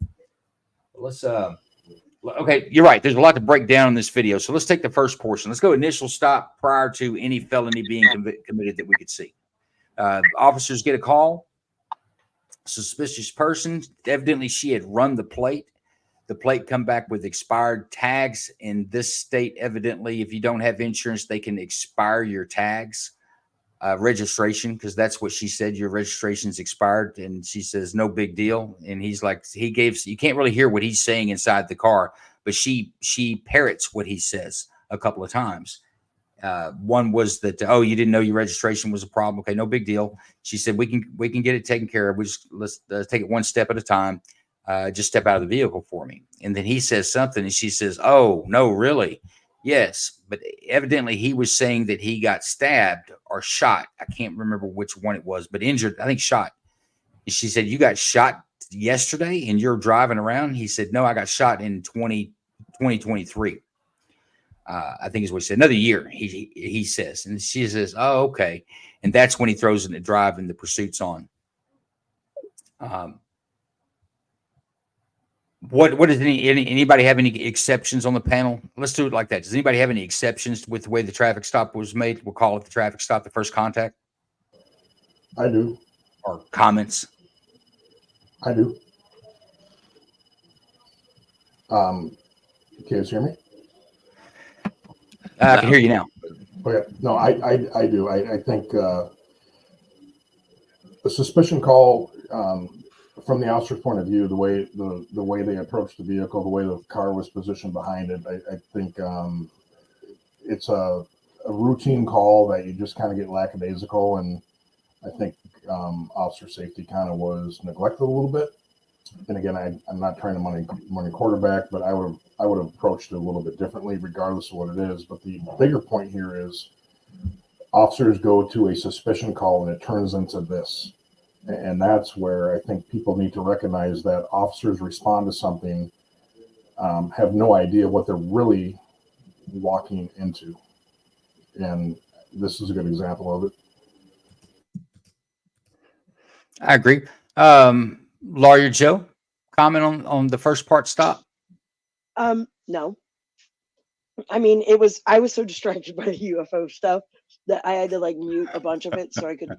Let's okay, you're right. There's a lot to break down in this video. So let's take the first portion. Let's go initial stop prior to any felony being committed that we could see. Officers get a call. Suspicious person. Evidently, she had run the plate. The plate come back with expired tags. In this state, evidently, if you don't have insurance, they can expire your tags. Registration, because that's what she said, your registration's expired, and she says no big deal. And he's like, you can't really hear what he's saying inside the car, but she parrots what he says a couple of times. One was that, oh, you didn't know your registration was a problem. Okay, no big deal. She said we can get it taken care of. Let's take it one step at a time. Just step out of the vehicle for me. And then he says something, and she says, oh no, really? Yes, but evidently he was saying that he got stabbed or shot. I can't remember which one it was, but injured, I think shot. And she said, you got shot yesterday and you're driving around? He said, no, I got shot in 2023. I think is what he said. Another year, he says. And she says, oh, okay. And that's when he throws in the drive and the pursuit's on. What does anybody have any exceptions on the panel? Let's do it like that. Does anybody have any exceptions with the way the traffic stop was made? We'll call it the traffic stop, the first contact. I do. Or comments? I do. Can you guys hear me? I can hear you now. Okay. No, I do. I think a suspicion call, from the officer's point of view, the way they approached the vehicle, the way the car was positioned behind it, I think it's a routine call that you just kind of get lackadaisical, and I think officer safety kind of was neglected a little bit. And again, I'm not trying to money quarterback, but I would have approached it a little bit differently, regardless of what it is. But the bigger point here is officers go to a suspicion call and it turns into this. And that's where I think people need to recognize that officers respond to something, have no idea what they're really walking into. And this is a good example of it. I agree. Lawyer Joe, comment on the first part stop? No. I mean, I was so distracted by the UFO stuff that I had to mute a bunch of it so I could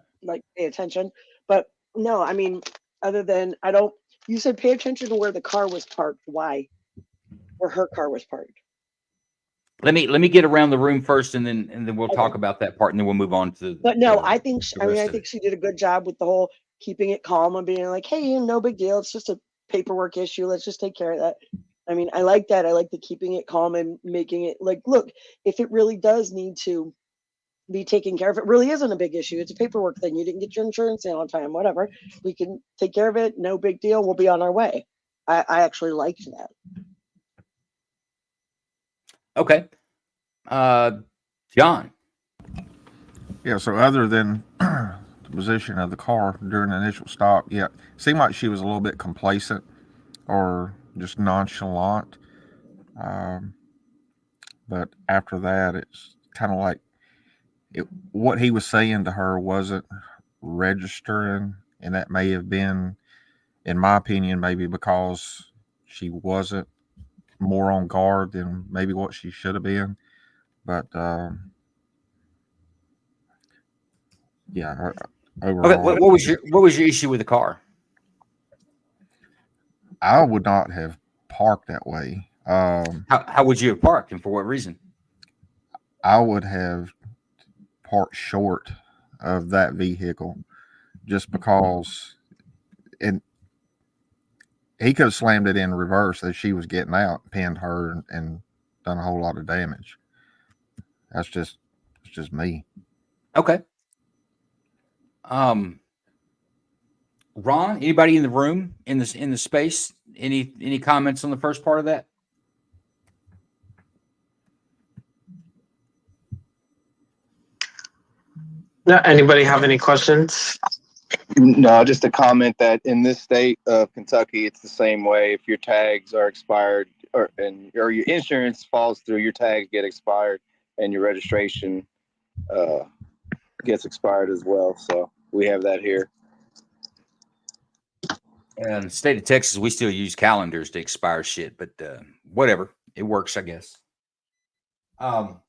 pay attention. But no, I mean, other than you said pay attention to where the car was parked. Why? Where her car was parked. Let me get around the room first, and then we'll talk about that part, and then we'll move on to. But no, I think she did a good job with the whole keeping it calm and being like, hey, no big deal. It's just a paperwork issue. Let's just take care of that. I mean, I like that. I like the keeping it calm and making it look, if it really does need to be taken care of, it really isn't a big issue. It's a paperwork thing. You didn't get your insurance in on time, whatever. We can take care of it. No big deal. We'll be on our way. I actually liked that. Okay. John. Yeah, so other than the position of the car during the initial stop, yeah, it seemed like she was a little bit complacent or just nonchalant. But after that, it's kind of like what he was saying to her wasn't registering, and that may have been, in my opinion, maybe because she wasn't more on guard than maybe what she should have been. But yeah, overall, Okay, what was your issue with the car? I would not have parked that way. How would you have parked, and for what reason? I would have parked short of that vehicle just because, and he could have slammed it in reverse as she was getting out, pinned her, and done a whole lot of damage. It's just me. Okay. Ron, anybody in the room in the space? Any comments on the first part of that? Yeah, anybody have any questions? No, just a comment that in this state of Kentucky, it's the same way. If your tags are expired or your insurance falls through, your tags get expired and your registration gets expired as well. So we have that here. In the state of Texas, we still use calendars to expire shit, but whatever. It works, I guess. All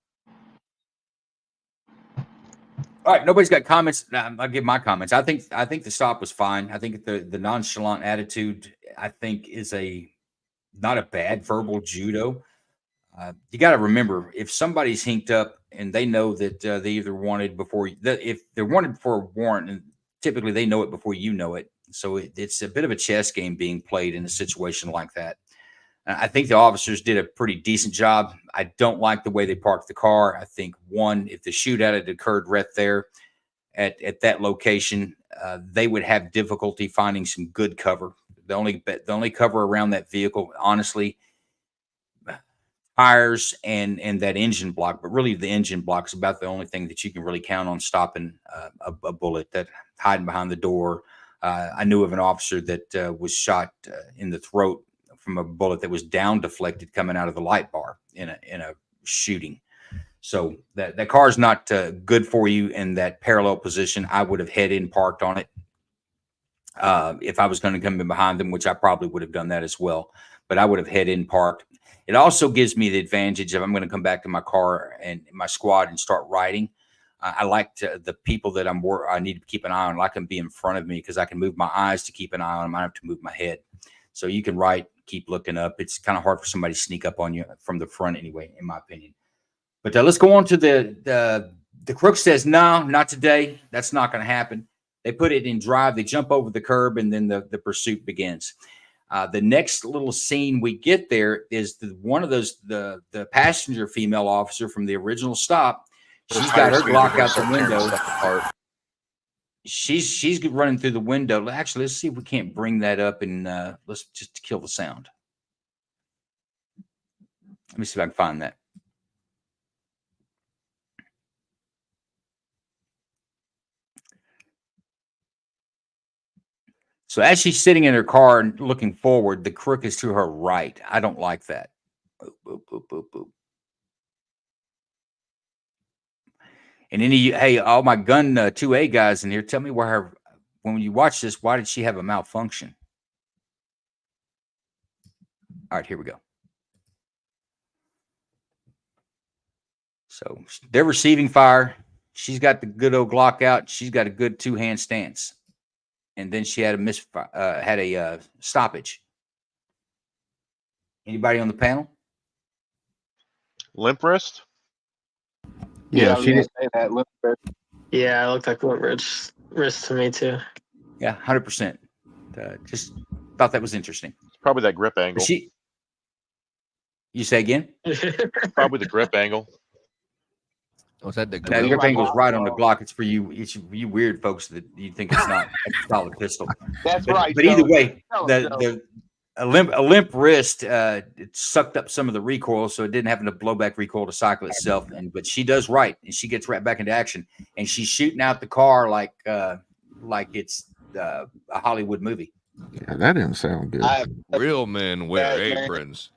right, nobody's got comments. I'll give my comments. I think the stop was fine. I think the nonchalant attitude, I think, is not a bad verbal judo. You got to remember, if somebody's hinked up and they know that they either wanted before, if they're wanted for a warrant, and typically they know it before you know it. So it's a bit of a chess game being played in a situation like that. I think the officers did a pretty decent job. I don't like the way they parked the car. I think, one, if the shootout had occurred right there at that location, they would have difficulty finding some good cover. The only cover around that vehicle, honestly, tires and that engine block, but really the engine block is about the only thing that you can really count on stopping a bullet. That hiding behind the door. I knew of an officer that was shot in the throat from a bullet that was down deflected coming out of the light bar in a shooting. So that car is not good for you in that parallel position. I would have head in parked on it if I was going to come in behind them, which I probably would have done that as well. But I would have head in parked. It also gives me the advantage of I'm going to come back to my car and my squad and start riding. I like the people that I need to keep an eye on. I like them be in front of me because I can move my eyes to keep an eye on them. I don't have to move my head. So you can write, keep looking up. It's kind of hard for somebody to sneak up on you from the front anyway, in my opinion. But let's go on to the crook says, no, not today. That's not going to happen. They put it in drive. They jump over the curb, and then the pursuit begins. The next little scene we get there is one of those, the passenger female officer from the original stop. She's got her Glock out the window. She's running through the window. Actually, let's see if we can't bring that up and let's just kill the sound. Let me see if I can find that. So as she's sitting in her car and looking forward, the crook is to her right. I don't like that. Boop, boop, boop, boop, boop. And hey, all my gun 2A guys in here, tell me when you watch this, why did she have a malfunction? All right, here we go. So they're receiving fire. She's got the good old Glock out. She's got a good two-hand stance. And then she had a stoppage. Anybody on the panel? Limp wrist? Yeah, she didn't say that. Limp wrist. Yeah, it looked like limp wrist to me too. Yeah, 100%. Just thought that was interesting. It's probably that grip angle. You say again? Probably the grip angle. Was that the grip? Now, the grip angle is right on the Glock. It's for you. It's for you weird folks that you think it's not a solid pistol. That's right. But either way, a limp wrist it sucked up some of the recoil, so it didn't have enough blowback recoil to cycle itself. But she does right, and she gets right back into action, and she's shooting out the car like it's a Hollywood movie. Yeah, that didn't sound good. Real men wear aprons.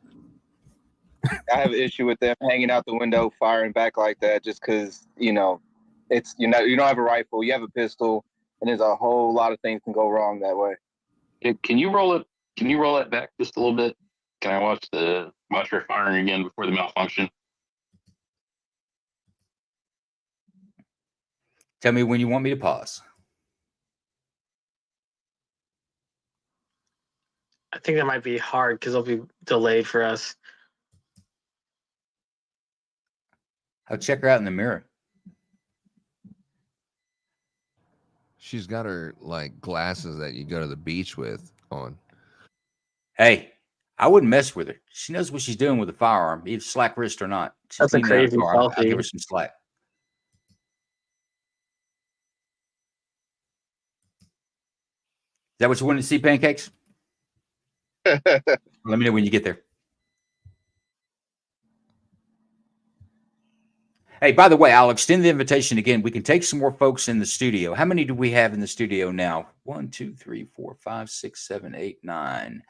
I have an issue with them hanging out the window, firing back like that, just because it's you don't have a rifle, you have a pistol, and there's a whole lot of things can go wrong that way. Can you roll it? Can you roll it back just a little bit? Can I watch her firing again before the malfunction? Tell me when you want me to pause. I think that might be hard because it'll be delayed for us. I'll check her out in the mirror. She's got her like glasses that you go to the beach with on. Hey, I wouldn't mess with her. She knows what she's doing with a firearm, either slack wrist or not. She's That's a cleaning out crazy the car. I'll selfie. give her some slack. Is that what you wanted to see, Pancakes? Let me know when you get there. Hey, by the way, I'll extend the invitation again. We can take some more folks in the studio. How many do we have in the studio now? 1, 2, 3, 4, 5, 6, 7, 8, 9.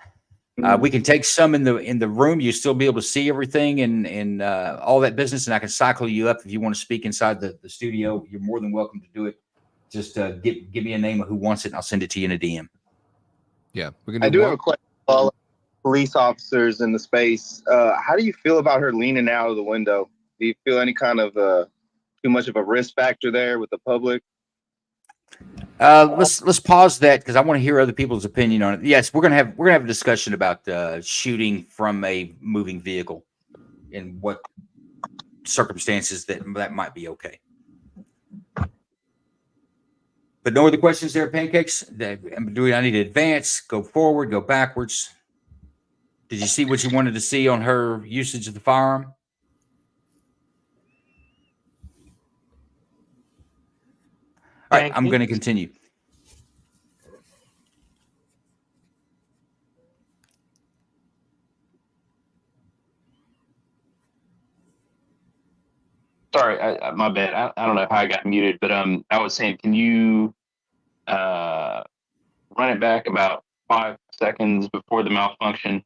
We can take some in the room. You still be able to see everything and all that business, and I can cycle you up if you want to speak inside the studio. You're more than welcome to do it. Just give me a name of who wants it, and I'll send it to you in a DM. Yeah, we can. I do have a question for all police officers in the space. How do you feel about her leaning out of the window? Do you feel any kind of too much of a risk factor there with the public? Let's pause that because I want to hear other people's opinion on it. Yes, we're gonna have a discussion about shooting from a moving vehicle and what circumstances that might be okay. But no other questions there, Pancakes? Do I need to advance, go forward, go backwards? Did you see what you wanted to see on her usage of the firearm? All right, I'm going to continue. Sorry, my bad. I don't know how I got muted, but I was saying, can you run it back about 5 seconds before the malfunction,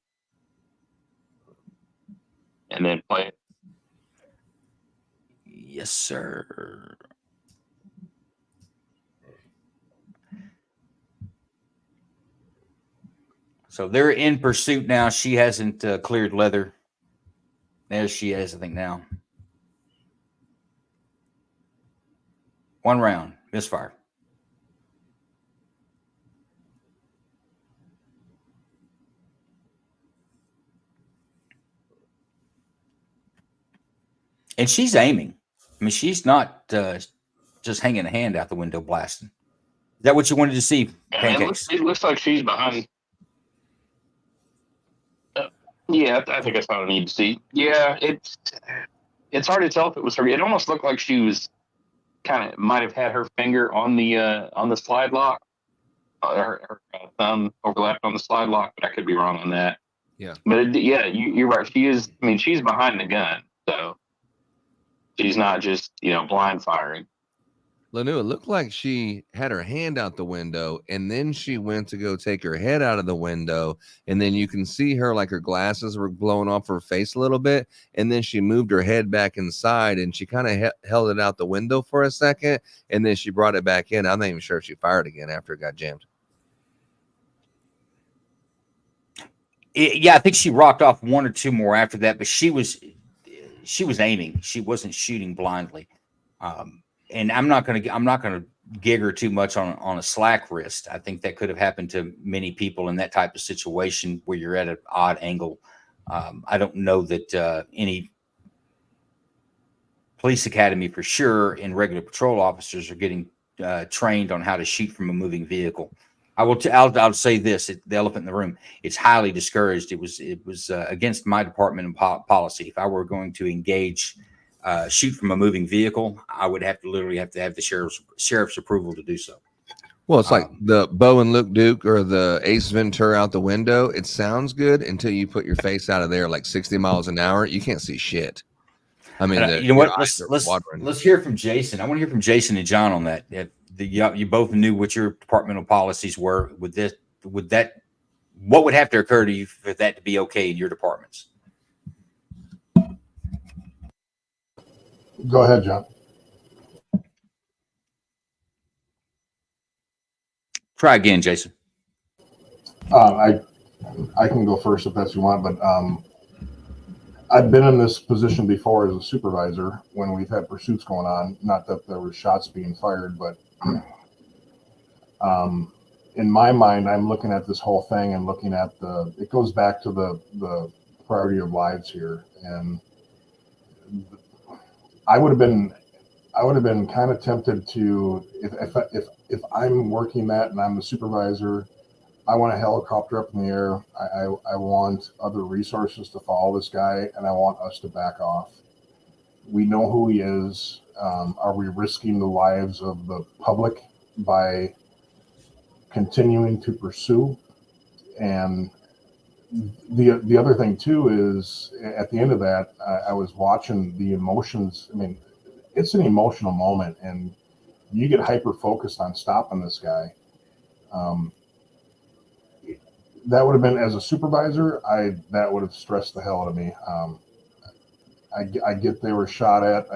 and then play it? Yes, sir. So they're in pursuit now. She hasn't cleared leather. There she is, I think, now. One round, misfire. And she's aiming. I mean, she's not just hanging a hand out the window blasting. Is that what you wanted to see, Pancakes? It looks like she's behind. Yeah, I think that's what I need to see. Yeah, it's hard to tell if it was her. It almost looked like she was kind of might have had her finger on the slide lock, her thumb overlapped on the slide lock, but I could be wrong on that. Yeah, but you're right. She is. I mean, she's behind the gun, so she's not just blind firing. Lanu, it looked like she had her hand out the window and then she went to go take her head out of the window. And then you can see her, like her glasses were blowing off her face a little bit. And then she moved her head back inside and she kind of held it out the window for a second. And then she brought it back in. I'm not even sure if she fired again after it got jammed. Yeah, I think she rocked off one or two more after that, but she was aiming. She wasn't shooting blindly. And I'm not gonna gig her too much on a slack wrist. I think that could have happened to many people in that type of situation where you're at an odd angle. I don't know that any police academy for sure and regular patrol officers are getting trained on how to shoot from a moving vehicle. I'll say this: the elephant in the room. It's highly discouraged. It was against my department and policy. If I were going to engage. Shoot from a moving vehicle, I would literally have to have the sheriff's approval to do so. Well, it's like the Bo and Luke Duke or the Ace Ventura out the window. It sounds good until you put your face out of there like 60 miles an hour. You can't see shit. I mean, you know what? Let's hear from Jason. I want to hear from Jason and John on that. You both knew what your departmental policies were with this. What would have to occur to you for that to be okay in your departments? Go ahead, John. Try again, Jason. I can go first if that's what you want, but I've been in this position before as a supervisor when we've had pursuits going on. Not that there were shots being fired, but in my mind, I'm looking at this whole thing and looking at it goes back to the priority of lives here. And I would have been kind of tempted to, if I'm working that and I'm the supervisor, I want a helicopter up in the air. I want other resources to follow this guy, and I want us to back off. We know who he is. Are we risking the lives of the public by continuing to pursue? And the other thing too is, at the end of that, I was watching the emotions. I mean, it's an emotional moment, and you get hyper focused on stopping this guy. That would have been, as a supervisor, that would have stressed the hell out of me. I get they were shot at.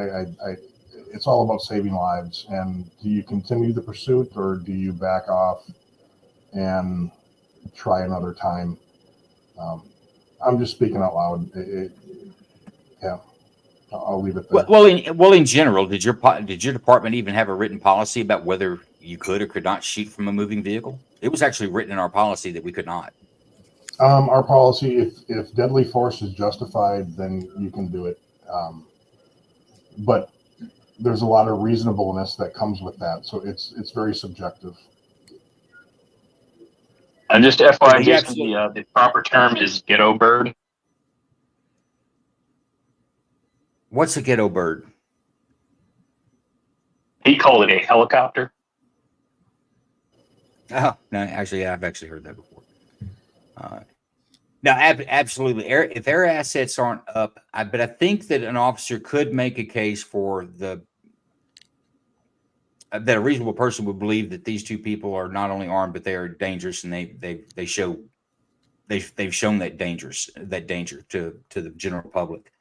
It's all about saving lives. And do you continue the pursuit, or do you back off and try another time? I'm just speaking out loud. Yeah, I'll leave it there. Well, in general, did your department even have a written policy about whether you could or could not shoot from a moving vehicle? It was actually written in our policy that we could not. Our policy, if deadly force is justified, then you can do it. But there's a lot of reasonableness that comes with that, so it's very subjective. And just FYI, Jason, the proper term is ghetto bird. What's a ghetto bird? He called it a helicopter. Oh, no, actually, I've actually heard that before. Now, absolutely. If air assets aren't up, but I think that an officer could make a case for that a reasonable person would believe that these two people are not only armed, but they are dangerous, and they've shown that danger to the general public.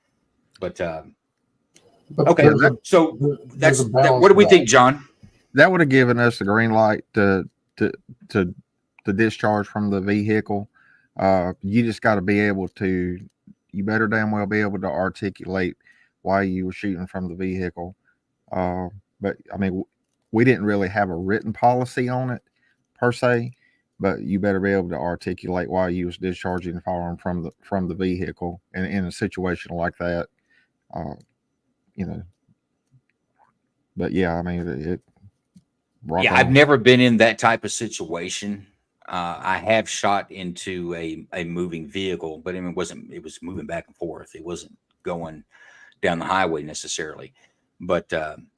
But okay, so what do we think, John? That would have given us the green light to discharge from the vehicle. You just got to be able to. You better damn well be able to articulate why you were shooting from the vehicle. But I mean, we didn't really have a written policy on it per se. But you better be able to articulate why you was discharging the firearm from the vehicle, and in a situation like that, you know. But yeah, I mean, I've never been in that type of situation. I have shot into a moving vehicle, but it was moving back and forth. It wasn't going down the highway necessarily. But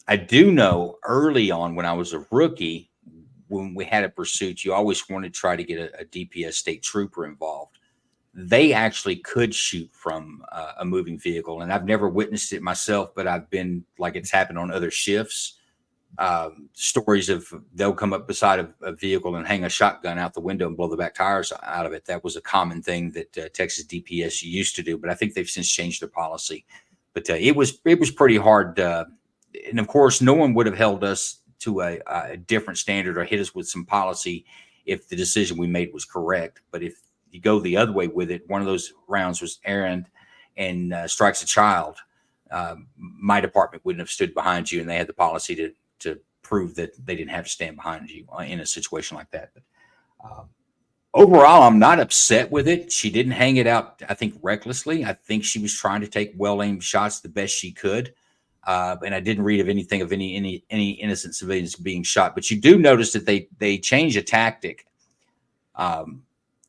I do know early on, when I was a rookie, when we had a pursuit, you always wanted to try to get a DPS state trooper involved. They actually could shoot from a moving vehicle, and I've never witnessed it myself, but I've been, like, it's happened on other shifts. Stories of they'll come up beside a vehicle and hang a shotgun out the window and blow the back tires out of it. That was a common thing that Texas DPS used to do, but I think they've since changed their policy. But it was pretty hard, and of course, no one would have held us to a different standard or hit us with some policy if the decision we made was correct. But if you go the other way with it, one of those rounds was errant and strikes a child, my department wouldn't have stood behind you, and they had the policy to prove that they didn't have to stand behind you in a situation like that. But overall, I'm not upset with it. She didn't hang it out, I think, recklessly. I think she was trying to take well-aimed shots the best she could. And I didn't read of anything of any innocent civilians being shot. But you do notice that they change a tactic. And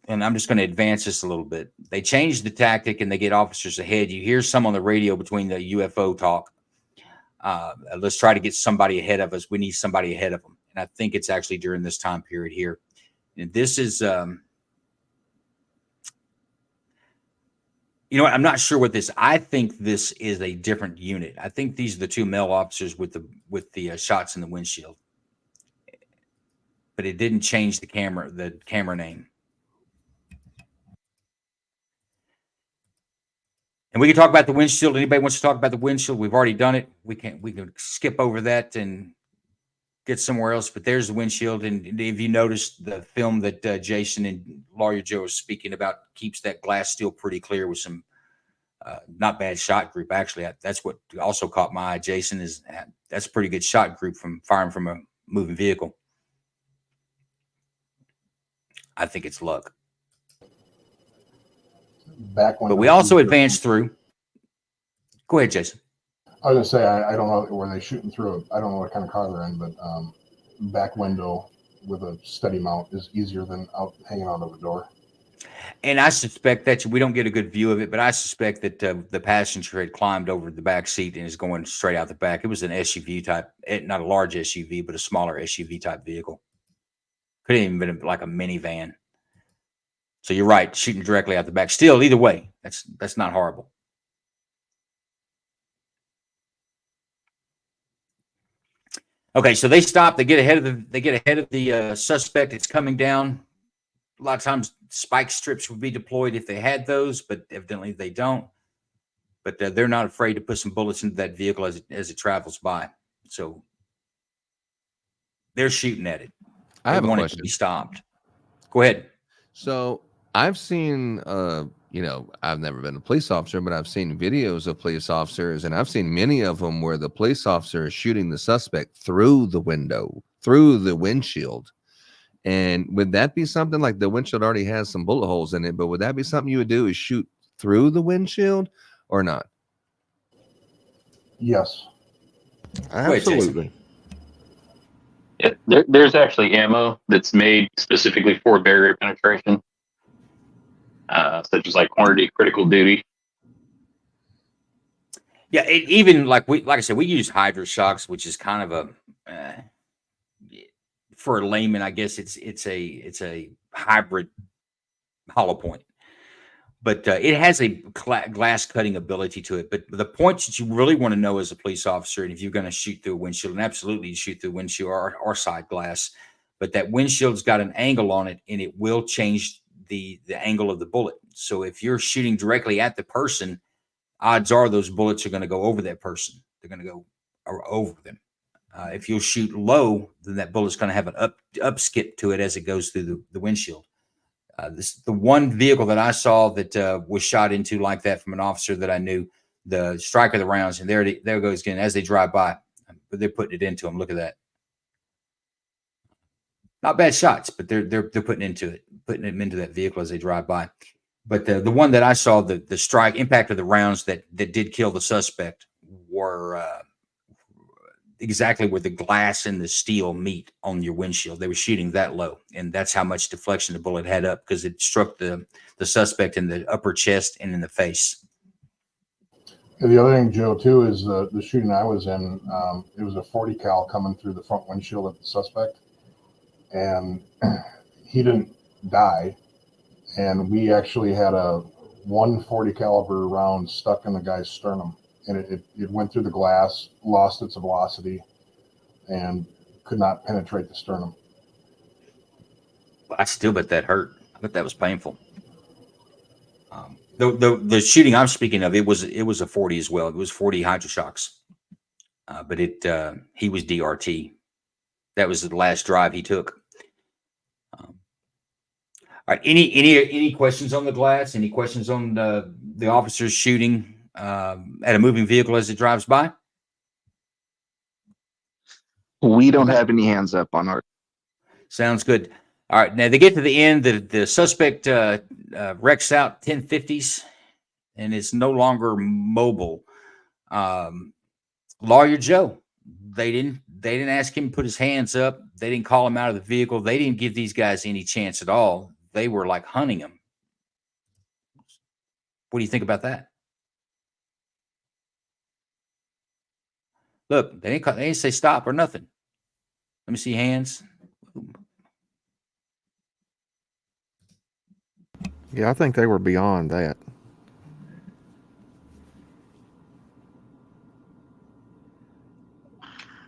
I'm just going to advance this a little bit. They change the tactic and they get officers ahead. You hear some on the radio between the UFO talk. Let's try to get somebody ahead of us. We need somebody ahead of them. And I think it's actually during this time period here. And this is, you know what? I'm not sure what this. I think this is a different unit. I think these are the two male officers with the shots in the windshield. But it didn't change the camera name. And we can talk about the windshield. Anybody wants to talk about the windshield? We've already done it. We can skip over that and get somewhere else. But there's the windshield. And if you noticed, the film that Jason and Lawyer Joe are speaking about keeps that glass still pretty clear with some not bad shot group. Actually, that's what also caught my eye. Jason, that's a pretty good shot group from firing from a moving vehicle. I think it's luck. But we also advanced through. Go ahead, Jason. I was gonna say I don't know where they're shooting through it. I don't know what kind of car they're in, but back window with a steady mount is easier than hanging out of the door. And I suspect that we don't get a good view of it, but I suspect that the passenger had climbed over the back seat and is going straight out the back. It was an SUV type, not a large SUV, but a smaller SUV type vehicle. Could have even been like a minivan. So you're right, shooting directly out the back. Still, either way, that's not horrible. Okay, so they stop. They get ahead of the suspect. It's coming down. A lot of times, spike strips would be deployed if they had those, but evidently they don't. But they're not afraid to put some bullets into that vehicle as it travels by. So they're shooting at it. I have a want question. it to be stopped. Go ahead. So I've seen, I've never been a police officer, but I've seen videos of police officers, and I've seen many of them where the police officer is shooting the suspect through the window, through the windshield. And would that be something like the windshield already has some bullet holes in it, but would that be something you would do is shoot through the windshield or not? Yes. Absolutely. Yeah, there's actually ammo that's made specifically for barrier penetration, such as like quantity critical duty. Yeah, even like I said, we use Hydra shocks, which is kind of a for a layman, I guess it's a hybrid hollow point, but it has a glass cutting ability to it. But the points that you really want to know as a police officer, and if you're going to shoot through a windshield, and absolutely you shoot through windshield or side glass, but that windshield's got an angle on it, and it will change the angle of the bullet. So if you're shooting directly at the person, odds are those bullets are going to go over that person. They're going to go over them. If you'll shoot low, then that bullet's going to have an up skip to it as it goes through the windshield. The one vehicle that I saw that was shot into like that from an officer that I knew, the strike of the rounds, and there it goes again as they drive by. But they're putting it into them. Look at that. Not bad shots, but they're putting them into that vehicle as they drive by. But the one that I saw, the strike impact of the rounds that did kill the suspect were exactly where the glass and the steel meet on your windshield. They were shooting that low, and that's how much deflection the bullet had up, because it struck the suspect in the upper chest and in the face. And the other thing, Joe, too, is the shooting I was in. It was a 40 cal coming through the front windshield of the suspect, and he didn't die. And we actually had a 140 caliber round stuck in the guy's sternum, and it went through the glass, lost its velocity, and could not penetrate the sternum. I still bet that hurt. I bet that was painful. The shooting I'm speaking of, it was a 40 as well. It was 40 hydroshocks, but he was DRT. That was the last drive he took. All right. Any questions on the glass? Any questions on the officers shooting at a moving vehicle as it drives by? We don't have any hands up on our. Sounds good. All right. Now they get to the end. The suspect wrecks out 1050s and is no longer mobile. Lawyer Joe, they didn't ask him to put his hands up. They didn't call him out of the vehicle. They didn't give these guys any chance at all. They were like hunting him. What do you think about that? Look, they didn't say stop or nothing. Let me see hands. Yeah, I think they were beyond that.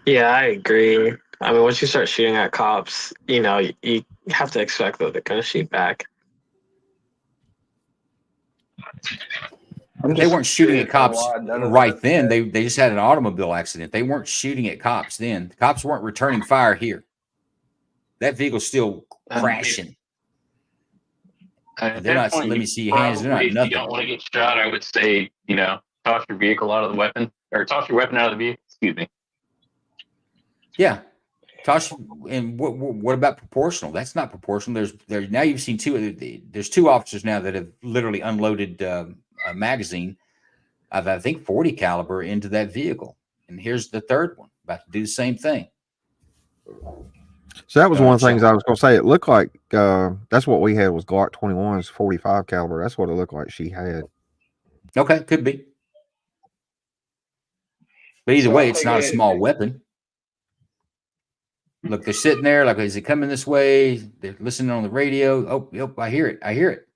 Yeah, I agree. I mean, once you start shooting at cops, you have to expect that they're going to shoot back. They weren't shooting at cops right then. They just had an automobile accident. They weren't shooting at cops then. The cops weren't returning fire here. That vehicle's still crashing. At They're that not. point, Let you me see your hands. They're probably, not if you nothing. don't want to get shot, I would say, toss your vehicle out of the weapon, or toss your weapon out of the vehicle. Excuse me. Yeah, toss. And what about proportional? That's not proportional. There's now you've seen there's two officers now that have literally unloaded a magazine of, I think, 40 caliber into that vehicle, and here's the third one about to do the same thing. So that was one of the things I was going to say. It looked like that's what we had was Glock 21s, 45 caliber. That's what it looked like she had. Okay, could be. But either way, it's not a small weapon. Look, they're sitting there like, is it coming this way? They're listening on the radio. Oh, yep, I hear it. I hear it.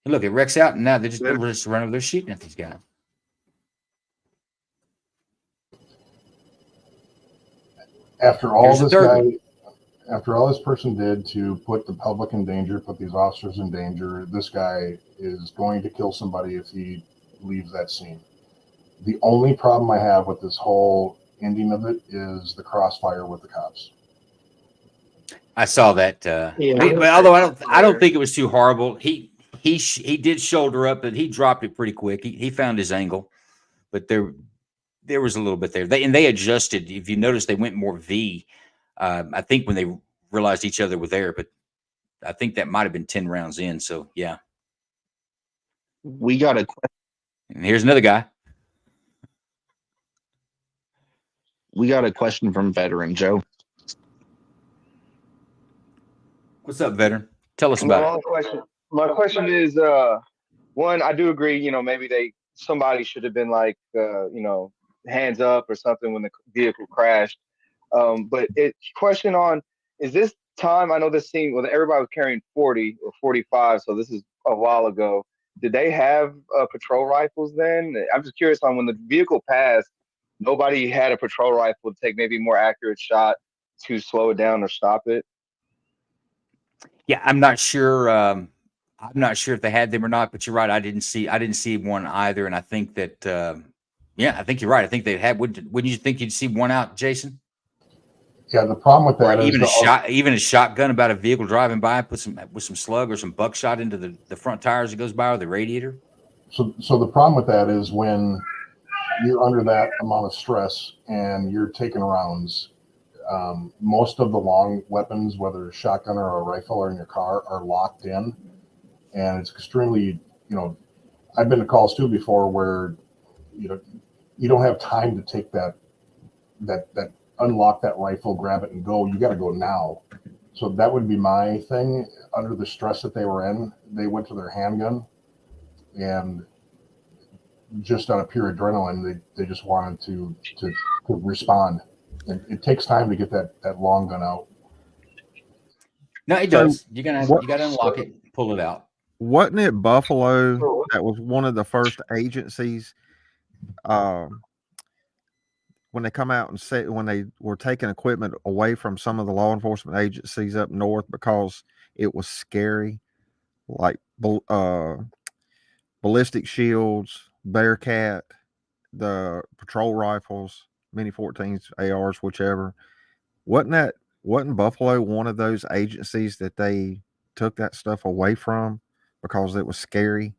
And look, it wrecks out, and now they're just running over there shooting at these guys. After all this person did to put the public in danger, put these officers in danger, this guy is going to kill somebody if he leaves that scene. The only problem I have with this whole ending of it is the crossfire with the cops. I saw that. But although I don't think it was too horrible. He did shoulder up, but he dropped it pretty quick. He found his angle, but there was a little bit there. They adjusted. If you notice, they went more V. I think when they realized each other were there, but I think that might have been 10 rounds in. So yeah, we got a question. And here's another guy. We got a question from veteran Joe. What's up, veteran? Tell us about it. My question is, one, I do agree, maybe somebody should have been like, hands up or something when the vehicle crashed. But question on, is this time, I know this scene, everybody was carrying 40 or 45, so this is a while ago. Did they have patrol rifles then? I'm just curious on when the vehicle passed, nobody had a patrol rifle to take maybe more accurate shot to slow it down or stop it. Yeah, I'm not sure. I'm not sure if they had them or not, but you're right. I didn't see one either, and I think that. Yeah, I think you're right. I think they had. Wouldn't you think you'd see one out, Jason? Yeah, the problem with that is even a shotgun about a vehicle driving by, with some slug or some buckshot into the front tires that goes by, or the radiator. So the problem with that is when you're under that amount of stress and you're taking rounds, most of the long weapons, whether a shotgun or a rifle or in your car, are locked in, and it's extremely, I've been to calls too before where, you don't have time to take that unlock that rifle, grab it and go. You got to go now. So that would be my thing. Under the stress that they were in, they went to their handgun, and just out of pure adrenaline, they just wanted to respond. And it takes time to get that long gun out. No, it does. You gotta unlock it, pull it out. Wasn't it Buffalo that was one of the first agencies when they come out and say when they were taking equipment away from some of the law enforcement agencies up north because it was scary, like ballistic shields, Bearcat, the patrol rifles, Mini 14s, ARs, whichever. Wasn't Buffalo one of those agencies that they took that stuff away from because it was scary?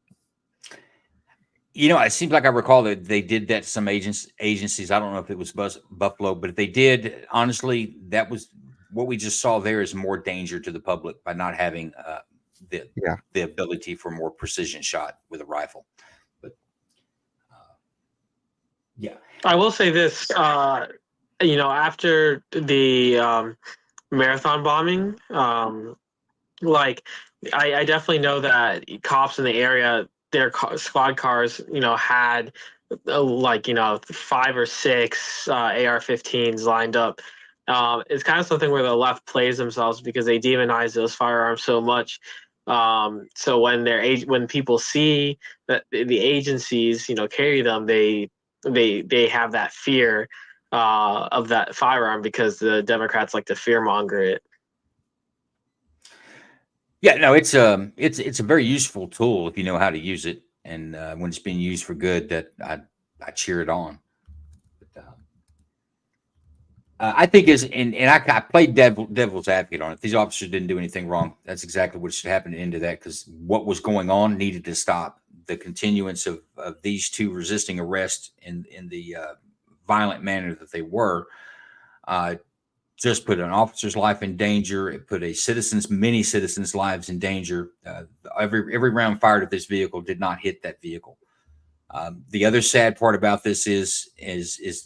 It seems like I recall that they did that to some agencies. I don't know if it was Buffalo, but if they did, honestly, that was what we just saw there is more danger to the public by not having the ability for more precision shot with a rifle. But yeah, I will say this, after the marathon bombing, I definitely know that cops in the area, their squad cars, had 5 or 6 AR-15s lined up. It's kind of something where the left plays themselves because they demonize those firearms so much. So when people see that the agencies, carry them, they have that fear of that firearm because the Democrats like to fearmonger it. Yeah, no, it's a very useful tool if you know how to use it, and when it's being used for good, that I cheer it on. But, I think is and I played devil's advocate on it. These officers didn't do anything wrong. That's exactly what should happen into that, because what was going on needed to stop. The continuance of these two resisting arrest in the violent manner that they were, uh, just put an officer's life in danger. It put many citizens' lives in danger. Every round fired at this vehicle did not hit that vehicle. The other sad part about this is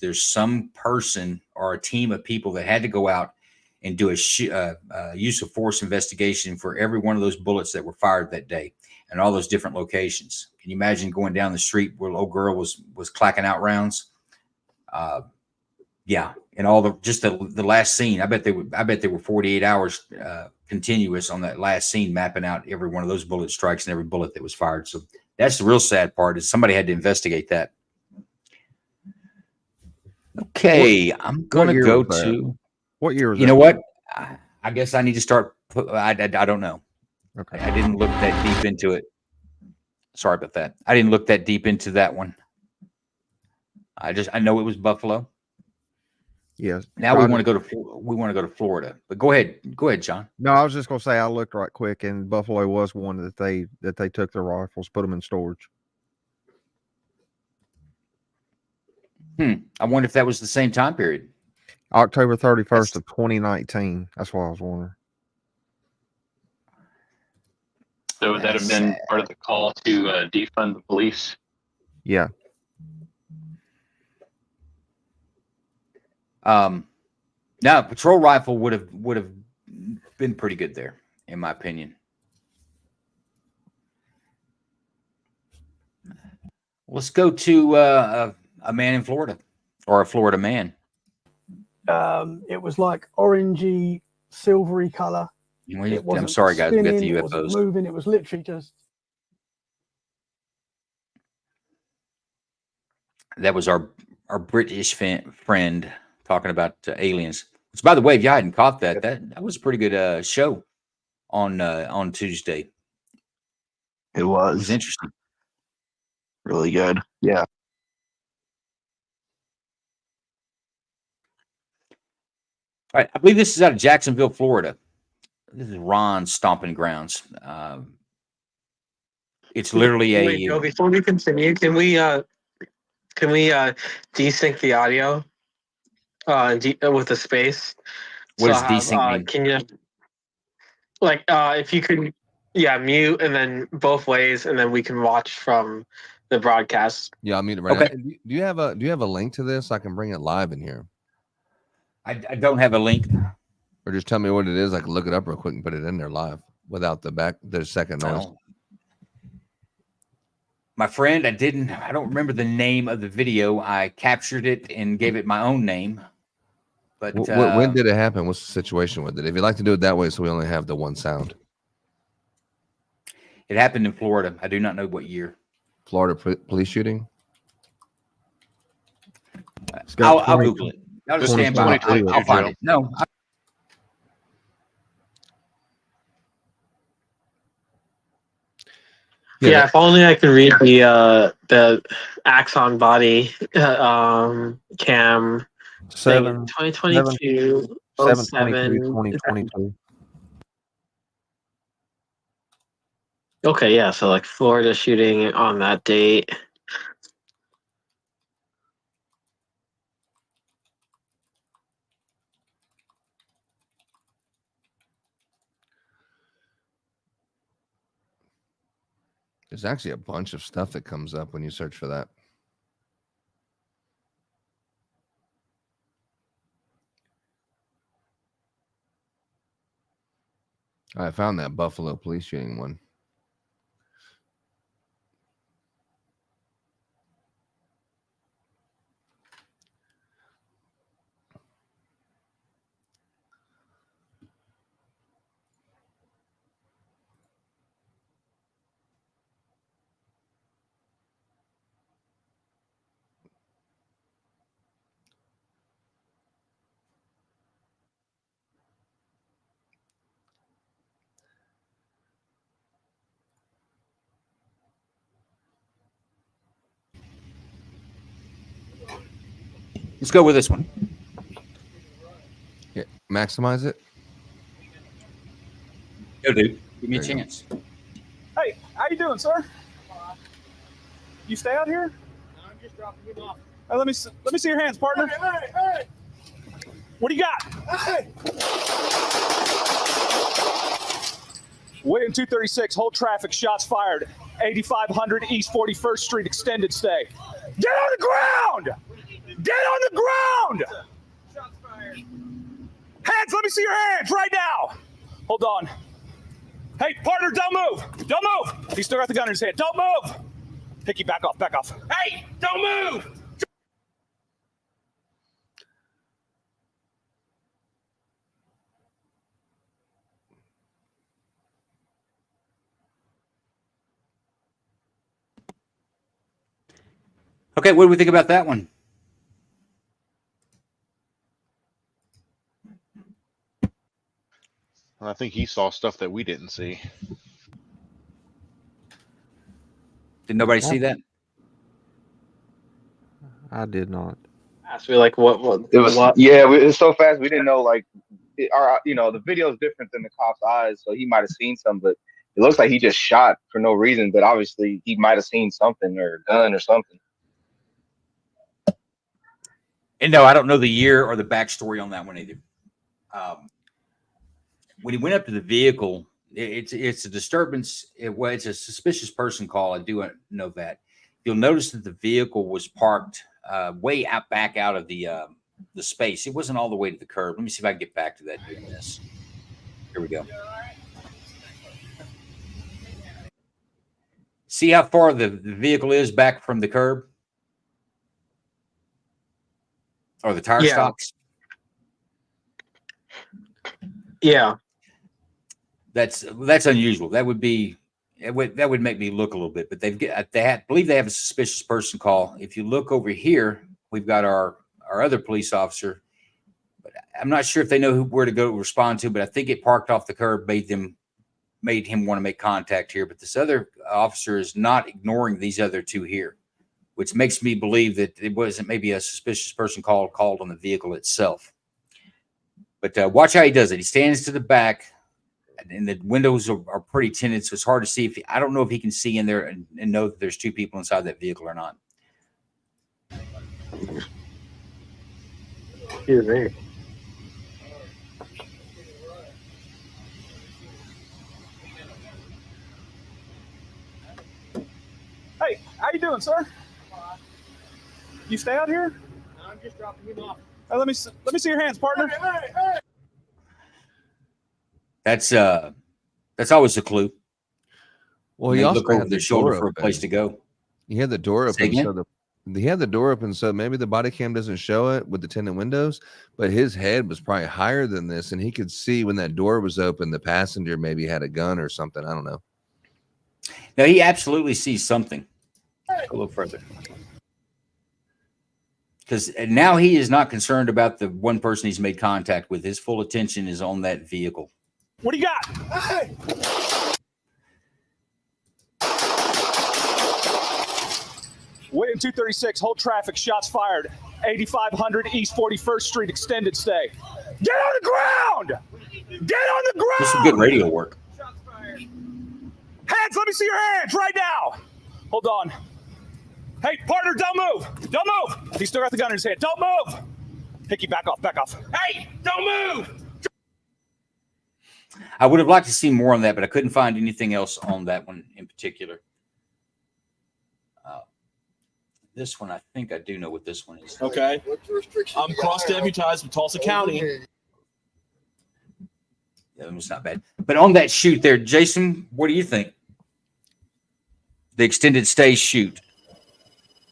there's some person or a team of people that had to go out and do a use of force investigation for every one of those bullets that were fired that day and all those different locations. Can you imagine going down the street where a little girl was clacking out rounds? Yeah, and all the last scene. I bet they were 48 hours continuous on that last scene, mapping out every one of those bullet strikes and every bullet that was fired. So that's the real sad part, is somebody had to investigate that. Okay, I'm gonna go to. What year was that? You know what? I guess I need to start. I don't know. Okay. I didn't look that deep into it. Sorry about that. I didn't look that deep into that one. I know it was Buffalo. Yes. Now we want to go to Florida. But go ahead, John. No, I was just gonna say I looked right quick, and Buffalo was one that they took their rifles, put them in storage. I wonder if that was the same time period. October 31st of 2019. That's what I was wondering. So would that have been part of the call to defund the police? Yeah. Now patrol rifle would have been pretty good there, in my opinion. Let's go to a man in Florida, or a Florida man. It was like orangey, silvery color. I'm sorry, guys. We got the UFOs. It wasn't moving. It was literally just. That was our British friend talking about aliens. Which, by the way, if you hadn't caught that, that was a pretty good show on Tuesday. It was. It was interesting. Really good. Yeah. All right, I believe this is out of Jacksonville, Florida. This is Ron's stomping grounds. It's literally a. Wait, Joe, before we continue, can we desync the audio with the space? What does desync mean? Can you if you could mute and then both ways, and then we can watch from the broadcast. Yeah, I'll mute it right now. Do you have a link to this? I can bring it live in here. I don't have a link. Or just tell me what it is. I can look it up real quick and put it in there live without the second noise. My friend, I don't remember the name of the video. I captured it and gave it my own name. But when did it happen? What's the situation with it? If you'd like to do it that way, so we only have the one sound. It happened in Florida. I do not know what year. Florida police shooting? I'll Google it. I'll just stand by. I'll find it. No. Yeah, if only I could read the Axon body cam. 2022 2022. Okay, yeah, so like Florida shooting on that date. There's actually a bunch of stuff that comes up when you search for that. I found that Buffalo police shooting one. Let's go with this one. Yeah, maximize it. Go, dude. Give me a chance. Hey, how you doing, sir? You stay out here? I'm just dropping him off. Hey, let me see your hands, partner. Hey. What do you got? Hey. William 236, hold traffic, shots fired. 8500 East 41st Street, extended stay. Get on the ground! Get on the ground! Shots fired. Hands, let me see your hands right now. Hold on. Hey, partner, don't move. Don't move. He's still got the gun in his hand. Don't move. Hickey, back off, back off. Hey, don't move. Okay, what do we think about that one? I think he saw stuff that we didn't see. Did nobody see that? I did not. Ask me like what It was what? yeah. It was so fast. We didn't know like, the video is different than the cop's eyes, so he might have seen some, but it looks like he just shot for no reason. But obviously, he might have seen something or a gun or something. And no, I don't know the year or the backstory on that one either. When he went up to the vehicle, it's a disturbance. It's a suspicious person call. I do know that. You'll notice that the vehicle was parked way back out of the space. It wasn't all the way to the curb. Let me see if I can get back to that doing this. Here we go. See how far the vehicle is back from the curb? Or the tire stocks? Yeah. That's unusual. That would make me look a little bit, but I believe they have a suspicious person call. If you look over here, we've got our other police officer, but I'm not sure if they know where to go respond to, but I think it parked off the curb, made him want to make contact here. But this other officer is not ignoring these other two here, which makes me believe that it wasn't maybe a suspicious person called on the vehicle itself. But watch how he does it. He stands to the back, and the windows are pretty tinted, so it's hard to see. I don't know if he can see in there and know that there's two people inside that vehicle or not. Excuse me. Hey, how you doing, sir? You stay out here? I'm just dropping him off. Hey, let me see your hands, partner. Hey. That's always a clue. Well, he also look over had their the shoulder door for a open. place to go. He had the door Say open, again? so he had the door open, so maybe the body cam doesn't show it with the tinted windows, but his head was probably higher than this, and he could see when that door was open, the passenger maybe had a gun or something. I don't know. No, he absolutely sees something. Go a little further. Because now he is not concerned about the one person he's made contact with. His full attention is on that vehicle. What do you got? Hey. William 236, hold traffic, shots fired. 8500 East 41st Street, extended stay. Get on the ground! Get on the ground! This is some good radio work. Hands, let me see your hands right now. Hold on. Hey, partner, don't move. Don't move. He's still got the gun in his hand. Don't move. Hickey, back off, back off. Hey, don't move. I would have liked to see more on that, but I couldn't find anything else on that one in particular. This one, I think I do know what this one is. Okay. I'm cross-deputized with Tulsa County. Yeah, it was not bad. But on that shoot there, Jason, what do you think? The extended stay shoot.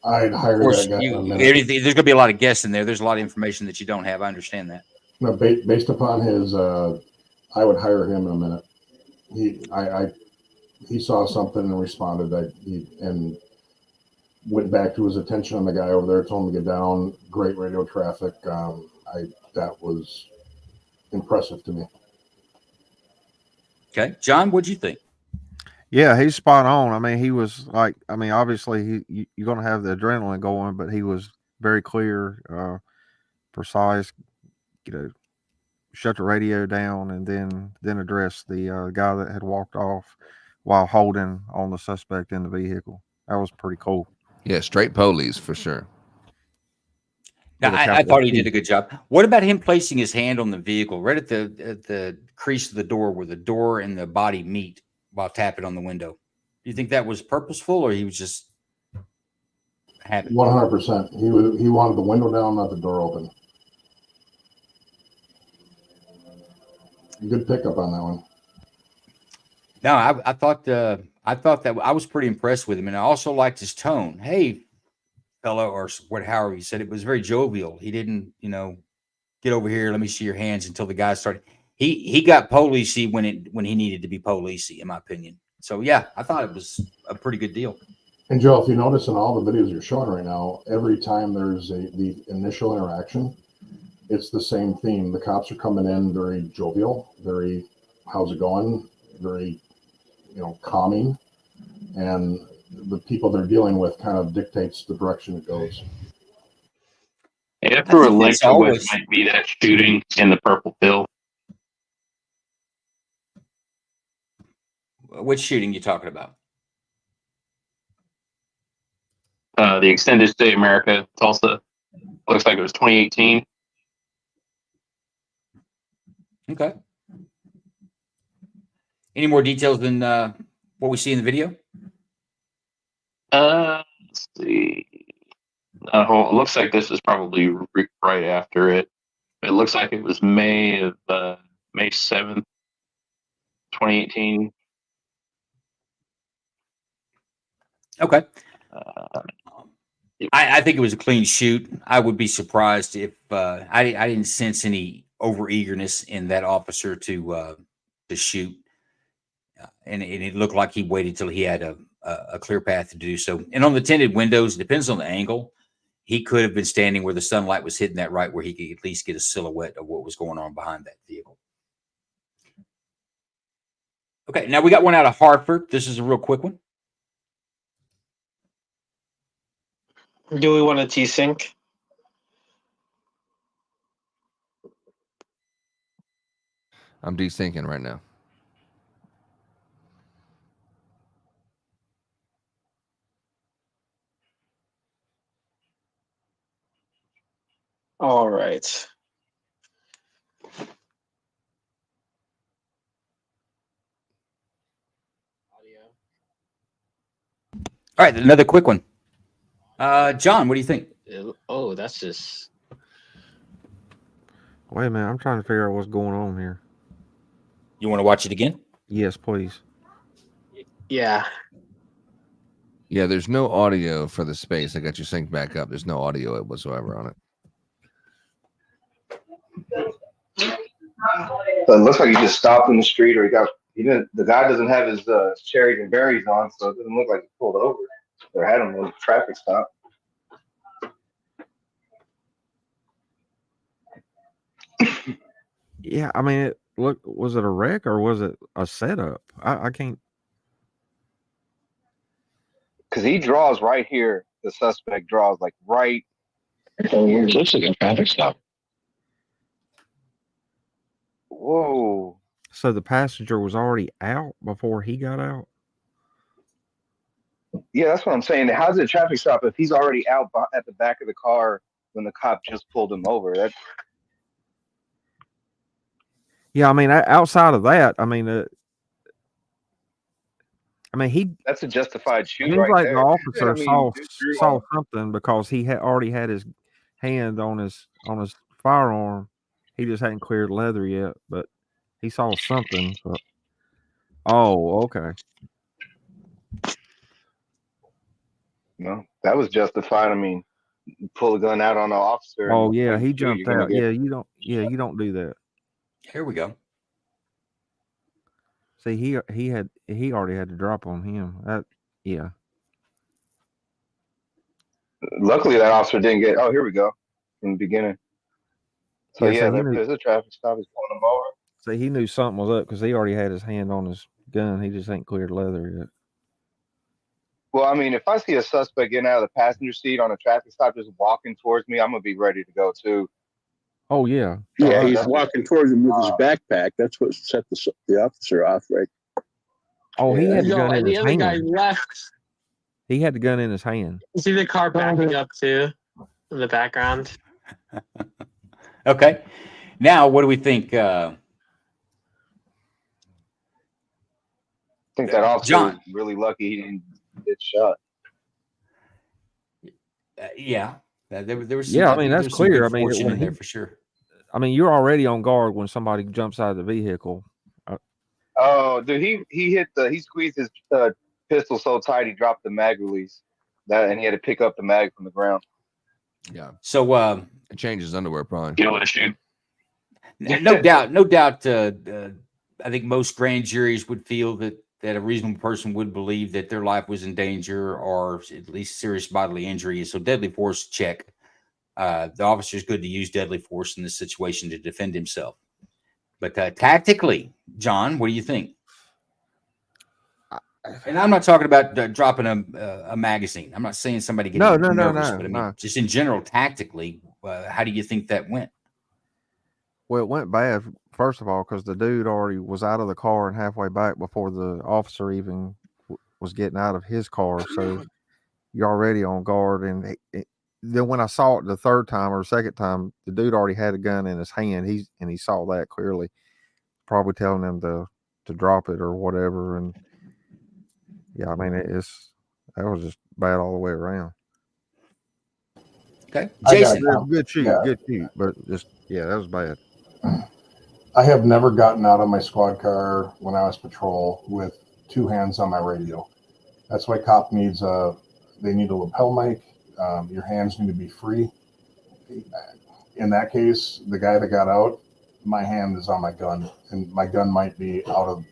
I'd hire Of course, that guy in a minute. there's going to be a lot of guests in there. There's a lot of information that you don't have. I understand that. No, based upon his, I would hire him in a minute. He saw something and responded. And went back to his attention on the guy over there, told him to get down. Great radio traffic. That was impressive to me. Okay, John, what'd you think? Yeah, he's spot on. I mean, he was obviously you're going to have the adrenaline going, but he was very clear. precise. Shut the radio down, and then address the guy that had walked off while holding on the suspect in the vehicle. That was pretty cool. Yeah, straight police for sure. Now, I thought he did a good job. What about him placing his hand on the vehicle right at the crease of the door where the door and the body meet while tapping on the window? Do you think that was purposeful, or he was just happy? 100%. He wanted the window down, not the door open. Good pickup on that one. No, I thought that I was pretty impressed with him, and I also liked his tone. Hey, fellow, or however he said it, was very jovial. He didn't, get over here, let me see your hands until the guy started. He got policey when he needed to be policey, in my opinion. So yeah, I thought it was a pretty good deal. And Joe, if you notice in all the videos you're showing right now, every time there's the initial interaction, it's the same theme. The cops are coming in very jovial, very, how's it going? Very, calming. And the people they're dealing with kind of dictates the direction it goes. I threw a link to what might be that shooting in the purple pill. Which shooting you talking about? The extended stay America, Tulsa. Looks like it was 2018. Okay. Any more details than what we see in the video? Let's see. It looks like this is probably right after it. It looks like it was May 7th, 2018. Okay. I think it was a clean shoot. I would be surprised if I didn't sense any over eagerness in that officer to shoot, and it looked like he waited till he had a clear path to do so. And on the tinted windows, it depends on the angle. He could have been standing where the sunlight was hitting that right where he could at least get a silhouette of what was going on behind that vehicle. Okay, now we got one out of Hartford. This is a real quick one. Do we want a T-Sync? I'm desyncing right now. All right. All right, another quick one. John, what do you think? Oh, that's just... Wait a minute, I'm trying to figure out what's going on here. You want to watch it again? Yes, please. Yeah. Yeah, there's no audio for the space. I got you synced back up. There's no audio whatsoever on it. So it looks like he just stopped in the street, or the guy doesn't have his cherries and berries on, so it doesn't look like he pulled over or had him in a traffic stop. Yeah, I mean, was it a wreck or was it a setup? I can't. Because he draws right here. The suspect draws like right. Looks like a traffic stop. Whoa. So the passenger was already out before he got out? Yeah, that's what I'm saying. How's it a traffic stop if he's already out at the back of the car when the cop just pulled him over? Yeah, I mean, outside of that, I mean, that's a justified shoot. Seems right like there. the officer I mean, saw something because he had already had his hand on his firearm. He just hadn't cleared leather yet, but he saw something. So. Oh, okay. No, that was justified. I mean, you pull a gun out on an officer. Oh yeah, he jumped out. Yeah, you don't do that. Here we go. See, he already had to drop on him. Yeah. Luckily, that officer didn't get. Oh, here we go from the beginning. So Yeah, there's a traffic stop. He's pulling him over. See, he knew something was up because he already had his hand on his gun. He just ain't cleared leather yet. Well, I mean, if I see a suspect getting out of the passenger seat on a traffic stop just walking towards me, I'm gonna be ready to go too. Oh yeah. Yeah, he's walking towards him with his backpack. That's what set the officer off, right? Oh, he had the gun No, in and the his other guy hand. left. He had the gun in his hand. You see the car backing up too in the background. Okay. Now, what do we think? I think that officer John. was really lucky he didn't get shot. Yeah. There was Yeah, I think mean there that's was some clear. good I mean, fortune when in he, there for sure. I mean, you're already on guard when somebody jumps out of the vehicle. Oh, dude, he squeezed his pistol so tight he dropped the mag release. And he had to pick up the mag from the ground. Yeah. So it changes underwear probably. Kill issue. No doubt. I think most grand juries would feel that a reasonable person would believe that their life was in danger or at least serious bodily injury. So deadly force check. The officer is good to use deadly force in this situation to defend himself. But tactically, John, what do you think? And I'm not talking about dropping a magazine. I'm not saying somebody getting nervous, but I mean, just in general, tactically, how do you think that went? Well, it went bad, first of all, because the dude already was out of the car and halfway back before the officer even was getting out of his car. So you're already on guard. And then when I saw it the third time or second time, the dude already had a gun in his hand. He saw that clearly, probably telling him to drop it or whatever. And yeah, I mean, that was just bad all the way around. Okay, Jason, good shoot, but just that was bad. I have never gotten out of my squad car when I was patrol with two hands on my radio. That's why cop needs they need a lapel mic. Your hands need to be free. In that case, the guy that got out, my hand is on my gun, and my gun might be out of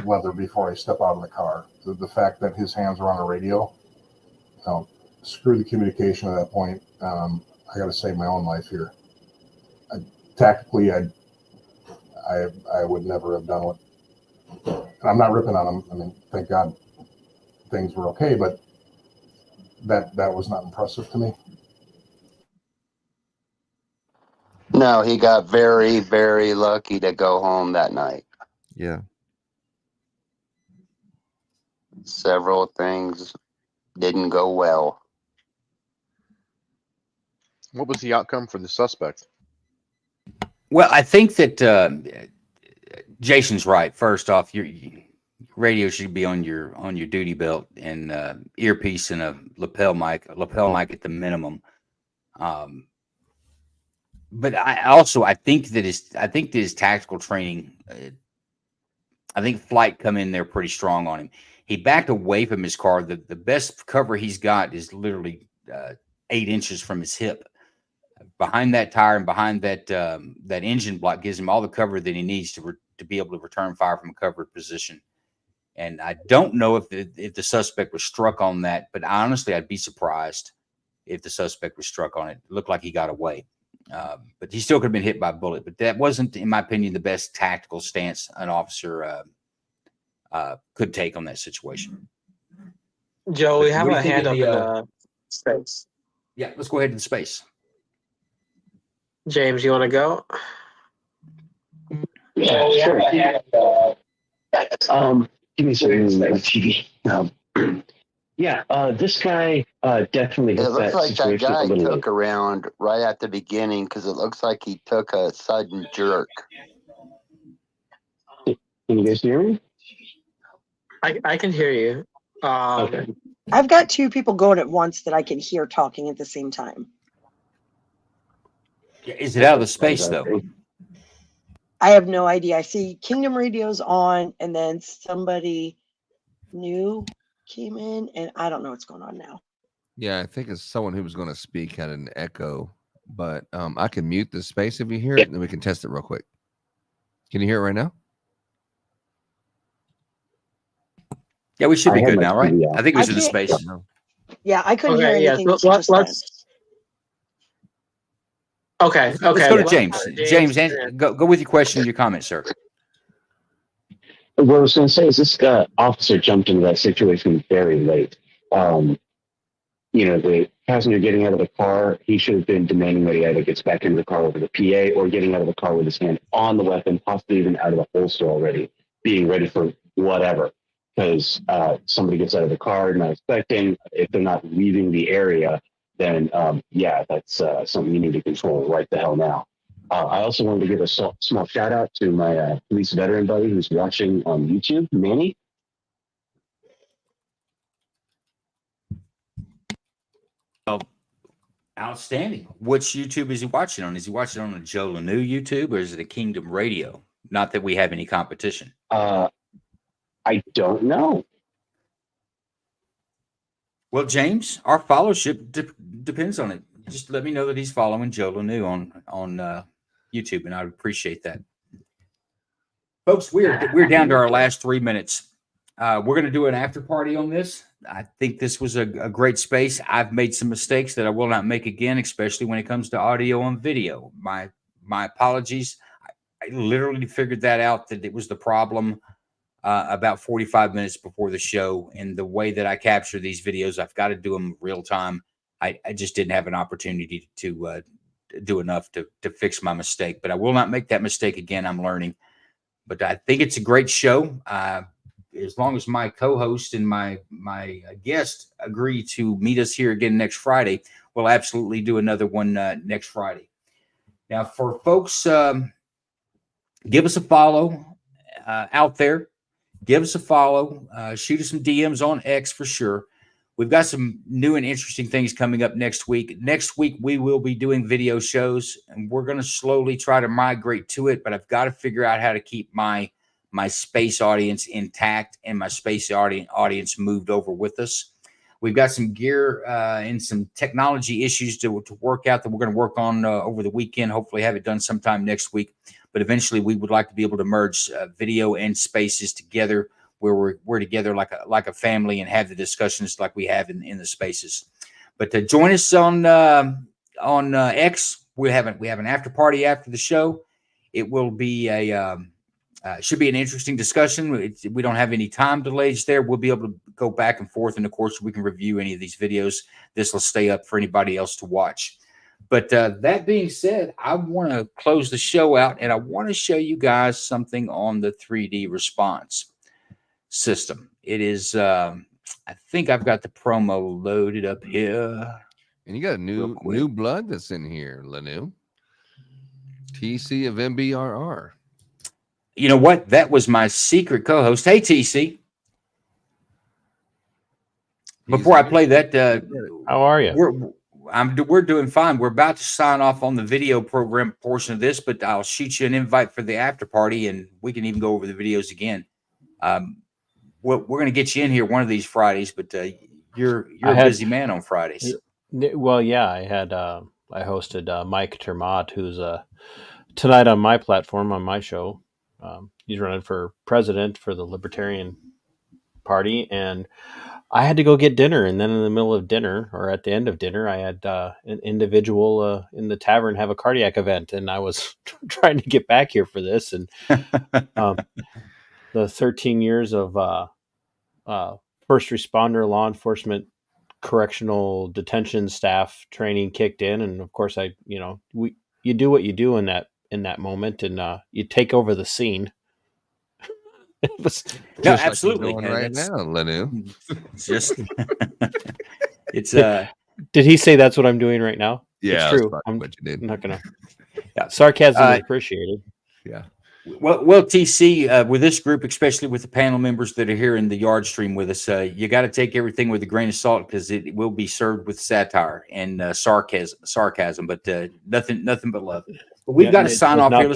leather before I step out of the car. The fact that his hands are on a radio, screw the communication at that point. I got to save my own life here. Tactically, I would never have done it. And I'm not ripping on him. I mean, thank God things were okay, but that was not impressive to me. No, he got very, very lucky to go home that night. Yeah. Several things didn't go well. What was the outcome for the suspect? Well, I think that Jason's right. First off, your radio should be on your duty belt and earpiece and a lapel mic at the minimum. But I think that his tactical training, I think flight come in there pretty strong on him. He backed away from his car. The best cover he's got is literally 8 inches from his hip. Behind that tire and behind that engine block gives him all the cover that he needs to be able to return fire from a covered position. And I don't know if the suspect was struck on that, but honestly, I'd be surprised if the suspect was struck on it. It looked like he got away. But he still could have been hit by a bullet. But that wasn't, in my opinion, the best tactical stance an officer could take on that situation. Joe, we have What do a you think hand of up the, in the space. Yeah, let's go ahead to the space. James, you want to go? Yeah, sure. Give me some TV. This guy definitely It hit looks that like that situation a guy little took around right at the beginning because it looks like he took a sudden jerk. Can you guys hear me? I can hear you. Okay. I've got 2 people going at once that I can hear talking at the same time. Is it out of the space though? I have no idea. I see Kingdom Radio's on, and then somebody new came in, and I don't know what's going on now. Yeah, I think it's someone who was going to speak had an echo, but I can mute the space if you hear it, and then we can test it real quick. Can you hear it right now? Yeah, we should be good now, right? I think it was in the space. Yeah, I couldn't hear Okay, anything. yeah. Let's. Okay. Let's go to James. James, go with your question and your comment, sir. What I was going to say is this officer jumped into that situation very late. the passenger getting out of the car, he should have been demanding that he either gets back into the car over the PA or getting out of the car with his hand on the weapon, possibly even out of the holster already, being ready for whatever. Because somebody gets out of the car, not expecting, if they're not leaving the area, then that's something you need to control right the hell now. I also wanted to give a small shout out to my police veteran buddy who's watching on YouTube, Manny. Outstanding. Which YouTube is he watching on? Is he watching on a Joe Lanu YouTube or is it a Kingdom Radio? Not that we have any competition. I don't know. Well, James, our followership depends on it. Just let me know that he's following Joe Lanu on YouTube, and I'd appreciate that. Folks, we're down to our last 3 minutes. We're going to do an after party on this. I think this was a great space. I've made some mistakes that I will not make again, especially when it comes to audio and video. My apologies. I literally figured that out, that it was the problem about 45 minutes before the show. And the way that I capture these videos, I've got to do them real time. I just didn't have an opportunity to do enough to fix my mistake. But I will not make that mistake again. I'm learning. But I think it's a great show. As long as my co-host and my guest agree to meet us here again next Friday, we'll absolutely do another one next Friday. Now, for folks, give us a follow out there. Give us a follow. Shoot us some DMs on X for sure. We've got some new and interesting things coming up next week. Next week, we will be doing video shows, and we're going to slowly try to migrate to it, but I've got to figure out how to keep my space audience intact and my space audience moved over with us. We've got some gear and some technology issues to work out that we're going to work on over the weekend. Hopefully have it done sometime next week. But eventually we would like to be able to merge video and spaces together where we're together like a family and have the discussions like we have in the spaces. But join us on X. We have an after party after the show. It will be should be an interesting discussion. We don't have any time delays there. We'll be able to go back and forth, and of course, we can review any of these videos. This will stay up for anybody else to watch. But that being said, I want to close the show out, and I want to show you guys something on the 3D response system. It is, I think I've got the promo loaded up here. And you got a new blood that's in here, Lanu. TC of MBRR. You know what? That was my secret co-host. Hey, TC. Before I play that, how are you? We're doing fine. We're about to sign off on the video program portion of this, but I'll shoot you an invite for the after party, and we can even go over the videos again. We're going to get you in here one of these Fridays, but you're a busy man on Fridays. Well, yeah, I hosted Mike Termott, who's tonight on my platform on my show. He's running for president for the Libertarian Party, and I had to go get dinner. And then in the middle of dinner, or at the end of dinner, I had an individual in the tavern have a cardiac event, and I was trying to get back here for this. And the 13 years of first responder, law enforcement, correctional detention staff training kicked in, and of course, you do what you do in that moment, and you take over the scene. No, absolutely. Like right now, Lanu. It's Did he say that's what I'm doing right now? Yeah, it's true. I'm what you did. not gonna. Yeah, sarcasm is appreciated. Yeah. Well, TC, with this group, especially with the panel members that are here in the yard stream with us, you got to take everything with a grain of salt because it will be served with satire and sarcasm, but nothing but love. But we've got to sign off here.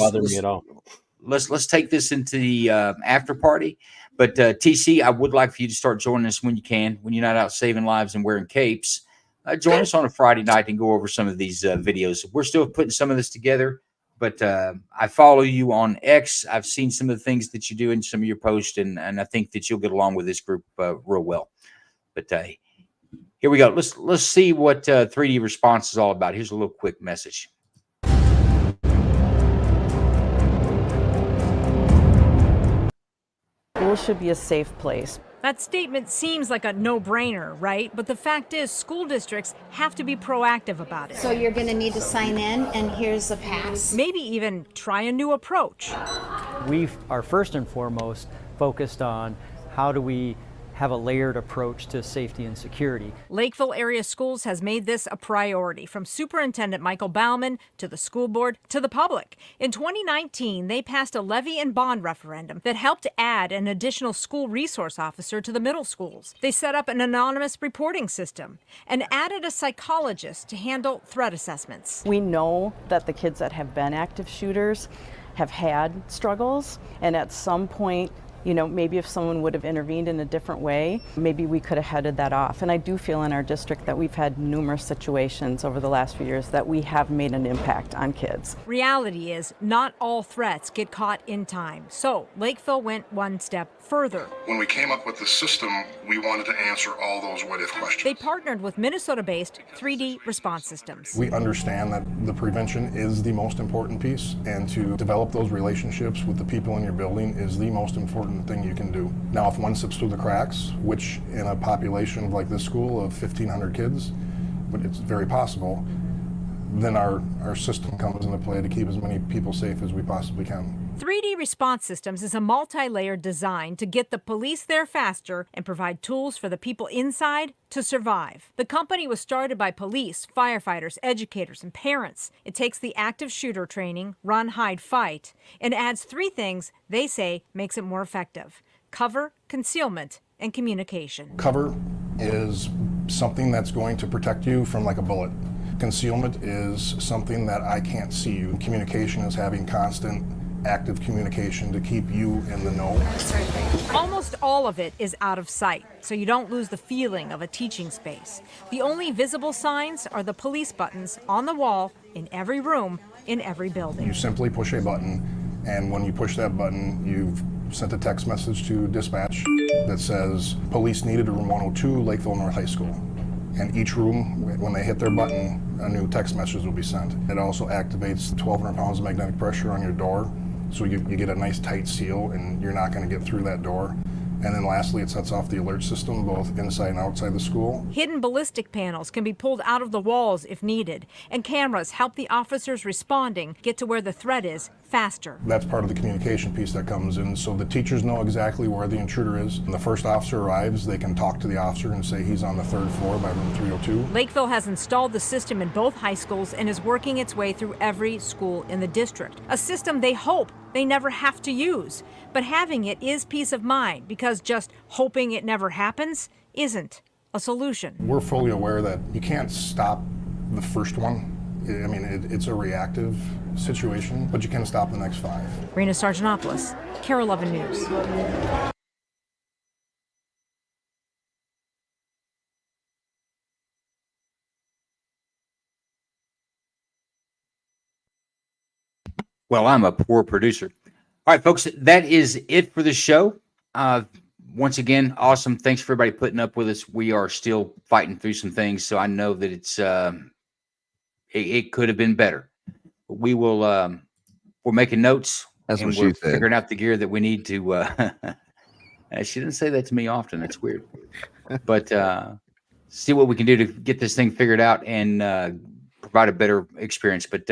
Let's take this into the after party. But TC, I would like for you to start joining us when you can, when you're not out saving lives and wearing capes. Join us on a Friday night and go over some of these videos. We're still putting some of this together. But I follow you on X. I've seen some of the things that you do in some of your posts, and I think that you'll get along with this group real well. But here we go. Let's see what 3D response is all about. Here's a little quick message. School should be a safe place. That statement seems like a no-brainer, right? But the fact is, school districts have to be proactive about it. So you're going to need to sign in, and here's a pass. Maybe even try a new approach. We are first and foremost focused on how do we have a layered approach to safety and security. Lakeville Area Schools has made this a priority, from Superintendent Michael Bauman to the school board to the public. In 2019, they passed a levy and bond referendum that helped add an additional school resource officer to the middle schools. They set up an anonymous reporting system and added a psychologist to handle threat assessments. We know that the kids that have been active shooters have had struggles, and at some point, you know, maybe if someone would have intervened in a different way, maybe we could have headed that off. And I do feel in our district that we've had numerous situations over the last few years that we have made an impact on kids. Reality is, not all threats get caught in time. So Lakeville went one step further. When we came up with the system, we wanted to answer all those what-if questions. They partnered with Minnesota-based 3D Response Systems. We understand that the prevention is the most important piece, and to develop those relationships with the people in your building is the most important thing you can do. Now, if one slips through the cracks, which in a population like this school of 1,500 kids, but it's very possible, then our system comes into play to keep as many people safe as we possibly can. 3D Response Systems is a multi-layered design to get the police there faster and provide tools for the people inside to survive. The company was started by police, firefighters, educators, and parents. It takes the active shooter training, run, hide, fight, and adds 3 things they say makes it more effective: cover, concealment, and communication. Cover is something that's going to protect you from like a bullet. Concealment is something that I can't see you. Communication is having constant active communication to keep you in the know. Almost all of it is out of sight, so you don't lose the feeling of a teaching space. The only visible signs are the police buttons on the wall in every room, in every building. You simply push a button, and when you push that button, you've sent a text message to dispatch that says, police needed at room 102, Lakeville North High School. And each room, when they hit their button, a new text message will be sent. It also activates 1,200 pounds of magnetic pressure on your door, so you get a nice tight seal and you're not going to get through that door. And then lastly, it sets off the alert system both inside and outside the school. Hidden ballistic panels can be pulled out of the walls if needed, and cameras help the officers responding get to where the threat is faster. That's part of the communication piece that comes in, so the teachers know exactly where the intruder is. When the first officer arrives, they can talk to the officer and say he's on the 3rd floor by room 302. Lakeville has installed the system in both high schools and is working its way through every school in the district. A system they hope they never have to use. But having it is peace of mind, because just hoping it never happens isn't a solution. We're fully aware that you can't stop the first one. I mean, it's a reactive situation, but you can stop the next 5. Rena Sargentopoulos, KARE 11 News. Well, I'm a poor producer. All right, folks, that is it for the show. Once again, awesome. Thanks for everybody putting up with us. We are still fighting through some things, so I know that it could have been better. But we will. We're making notes. That's and what we're she said. figuring out the gear that we need to. She didn't say that to me often. That's weird. But see what we can do to get this thing figured out and provide a better experience. But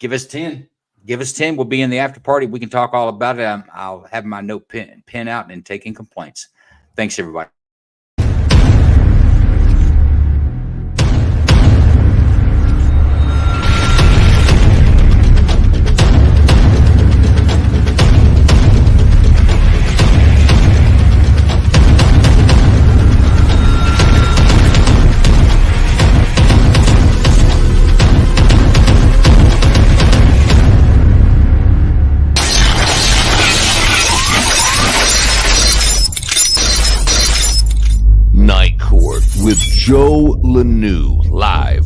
give us 10. Give us 10. We'll be in the after party. We can talk all about it. I'll have my note pen out and taking complaints. Thanks, everybody. Night Court with Joe Lanou live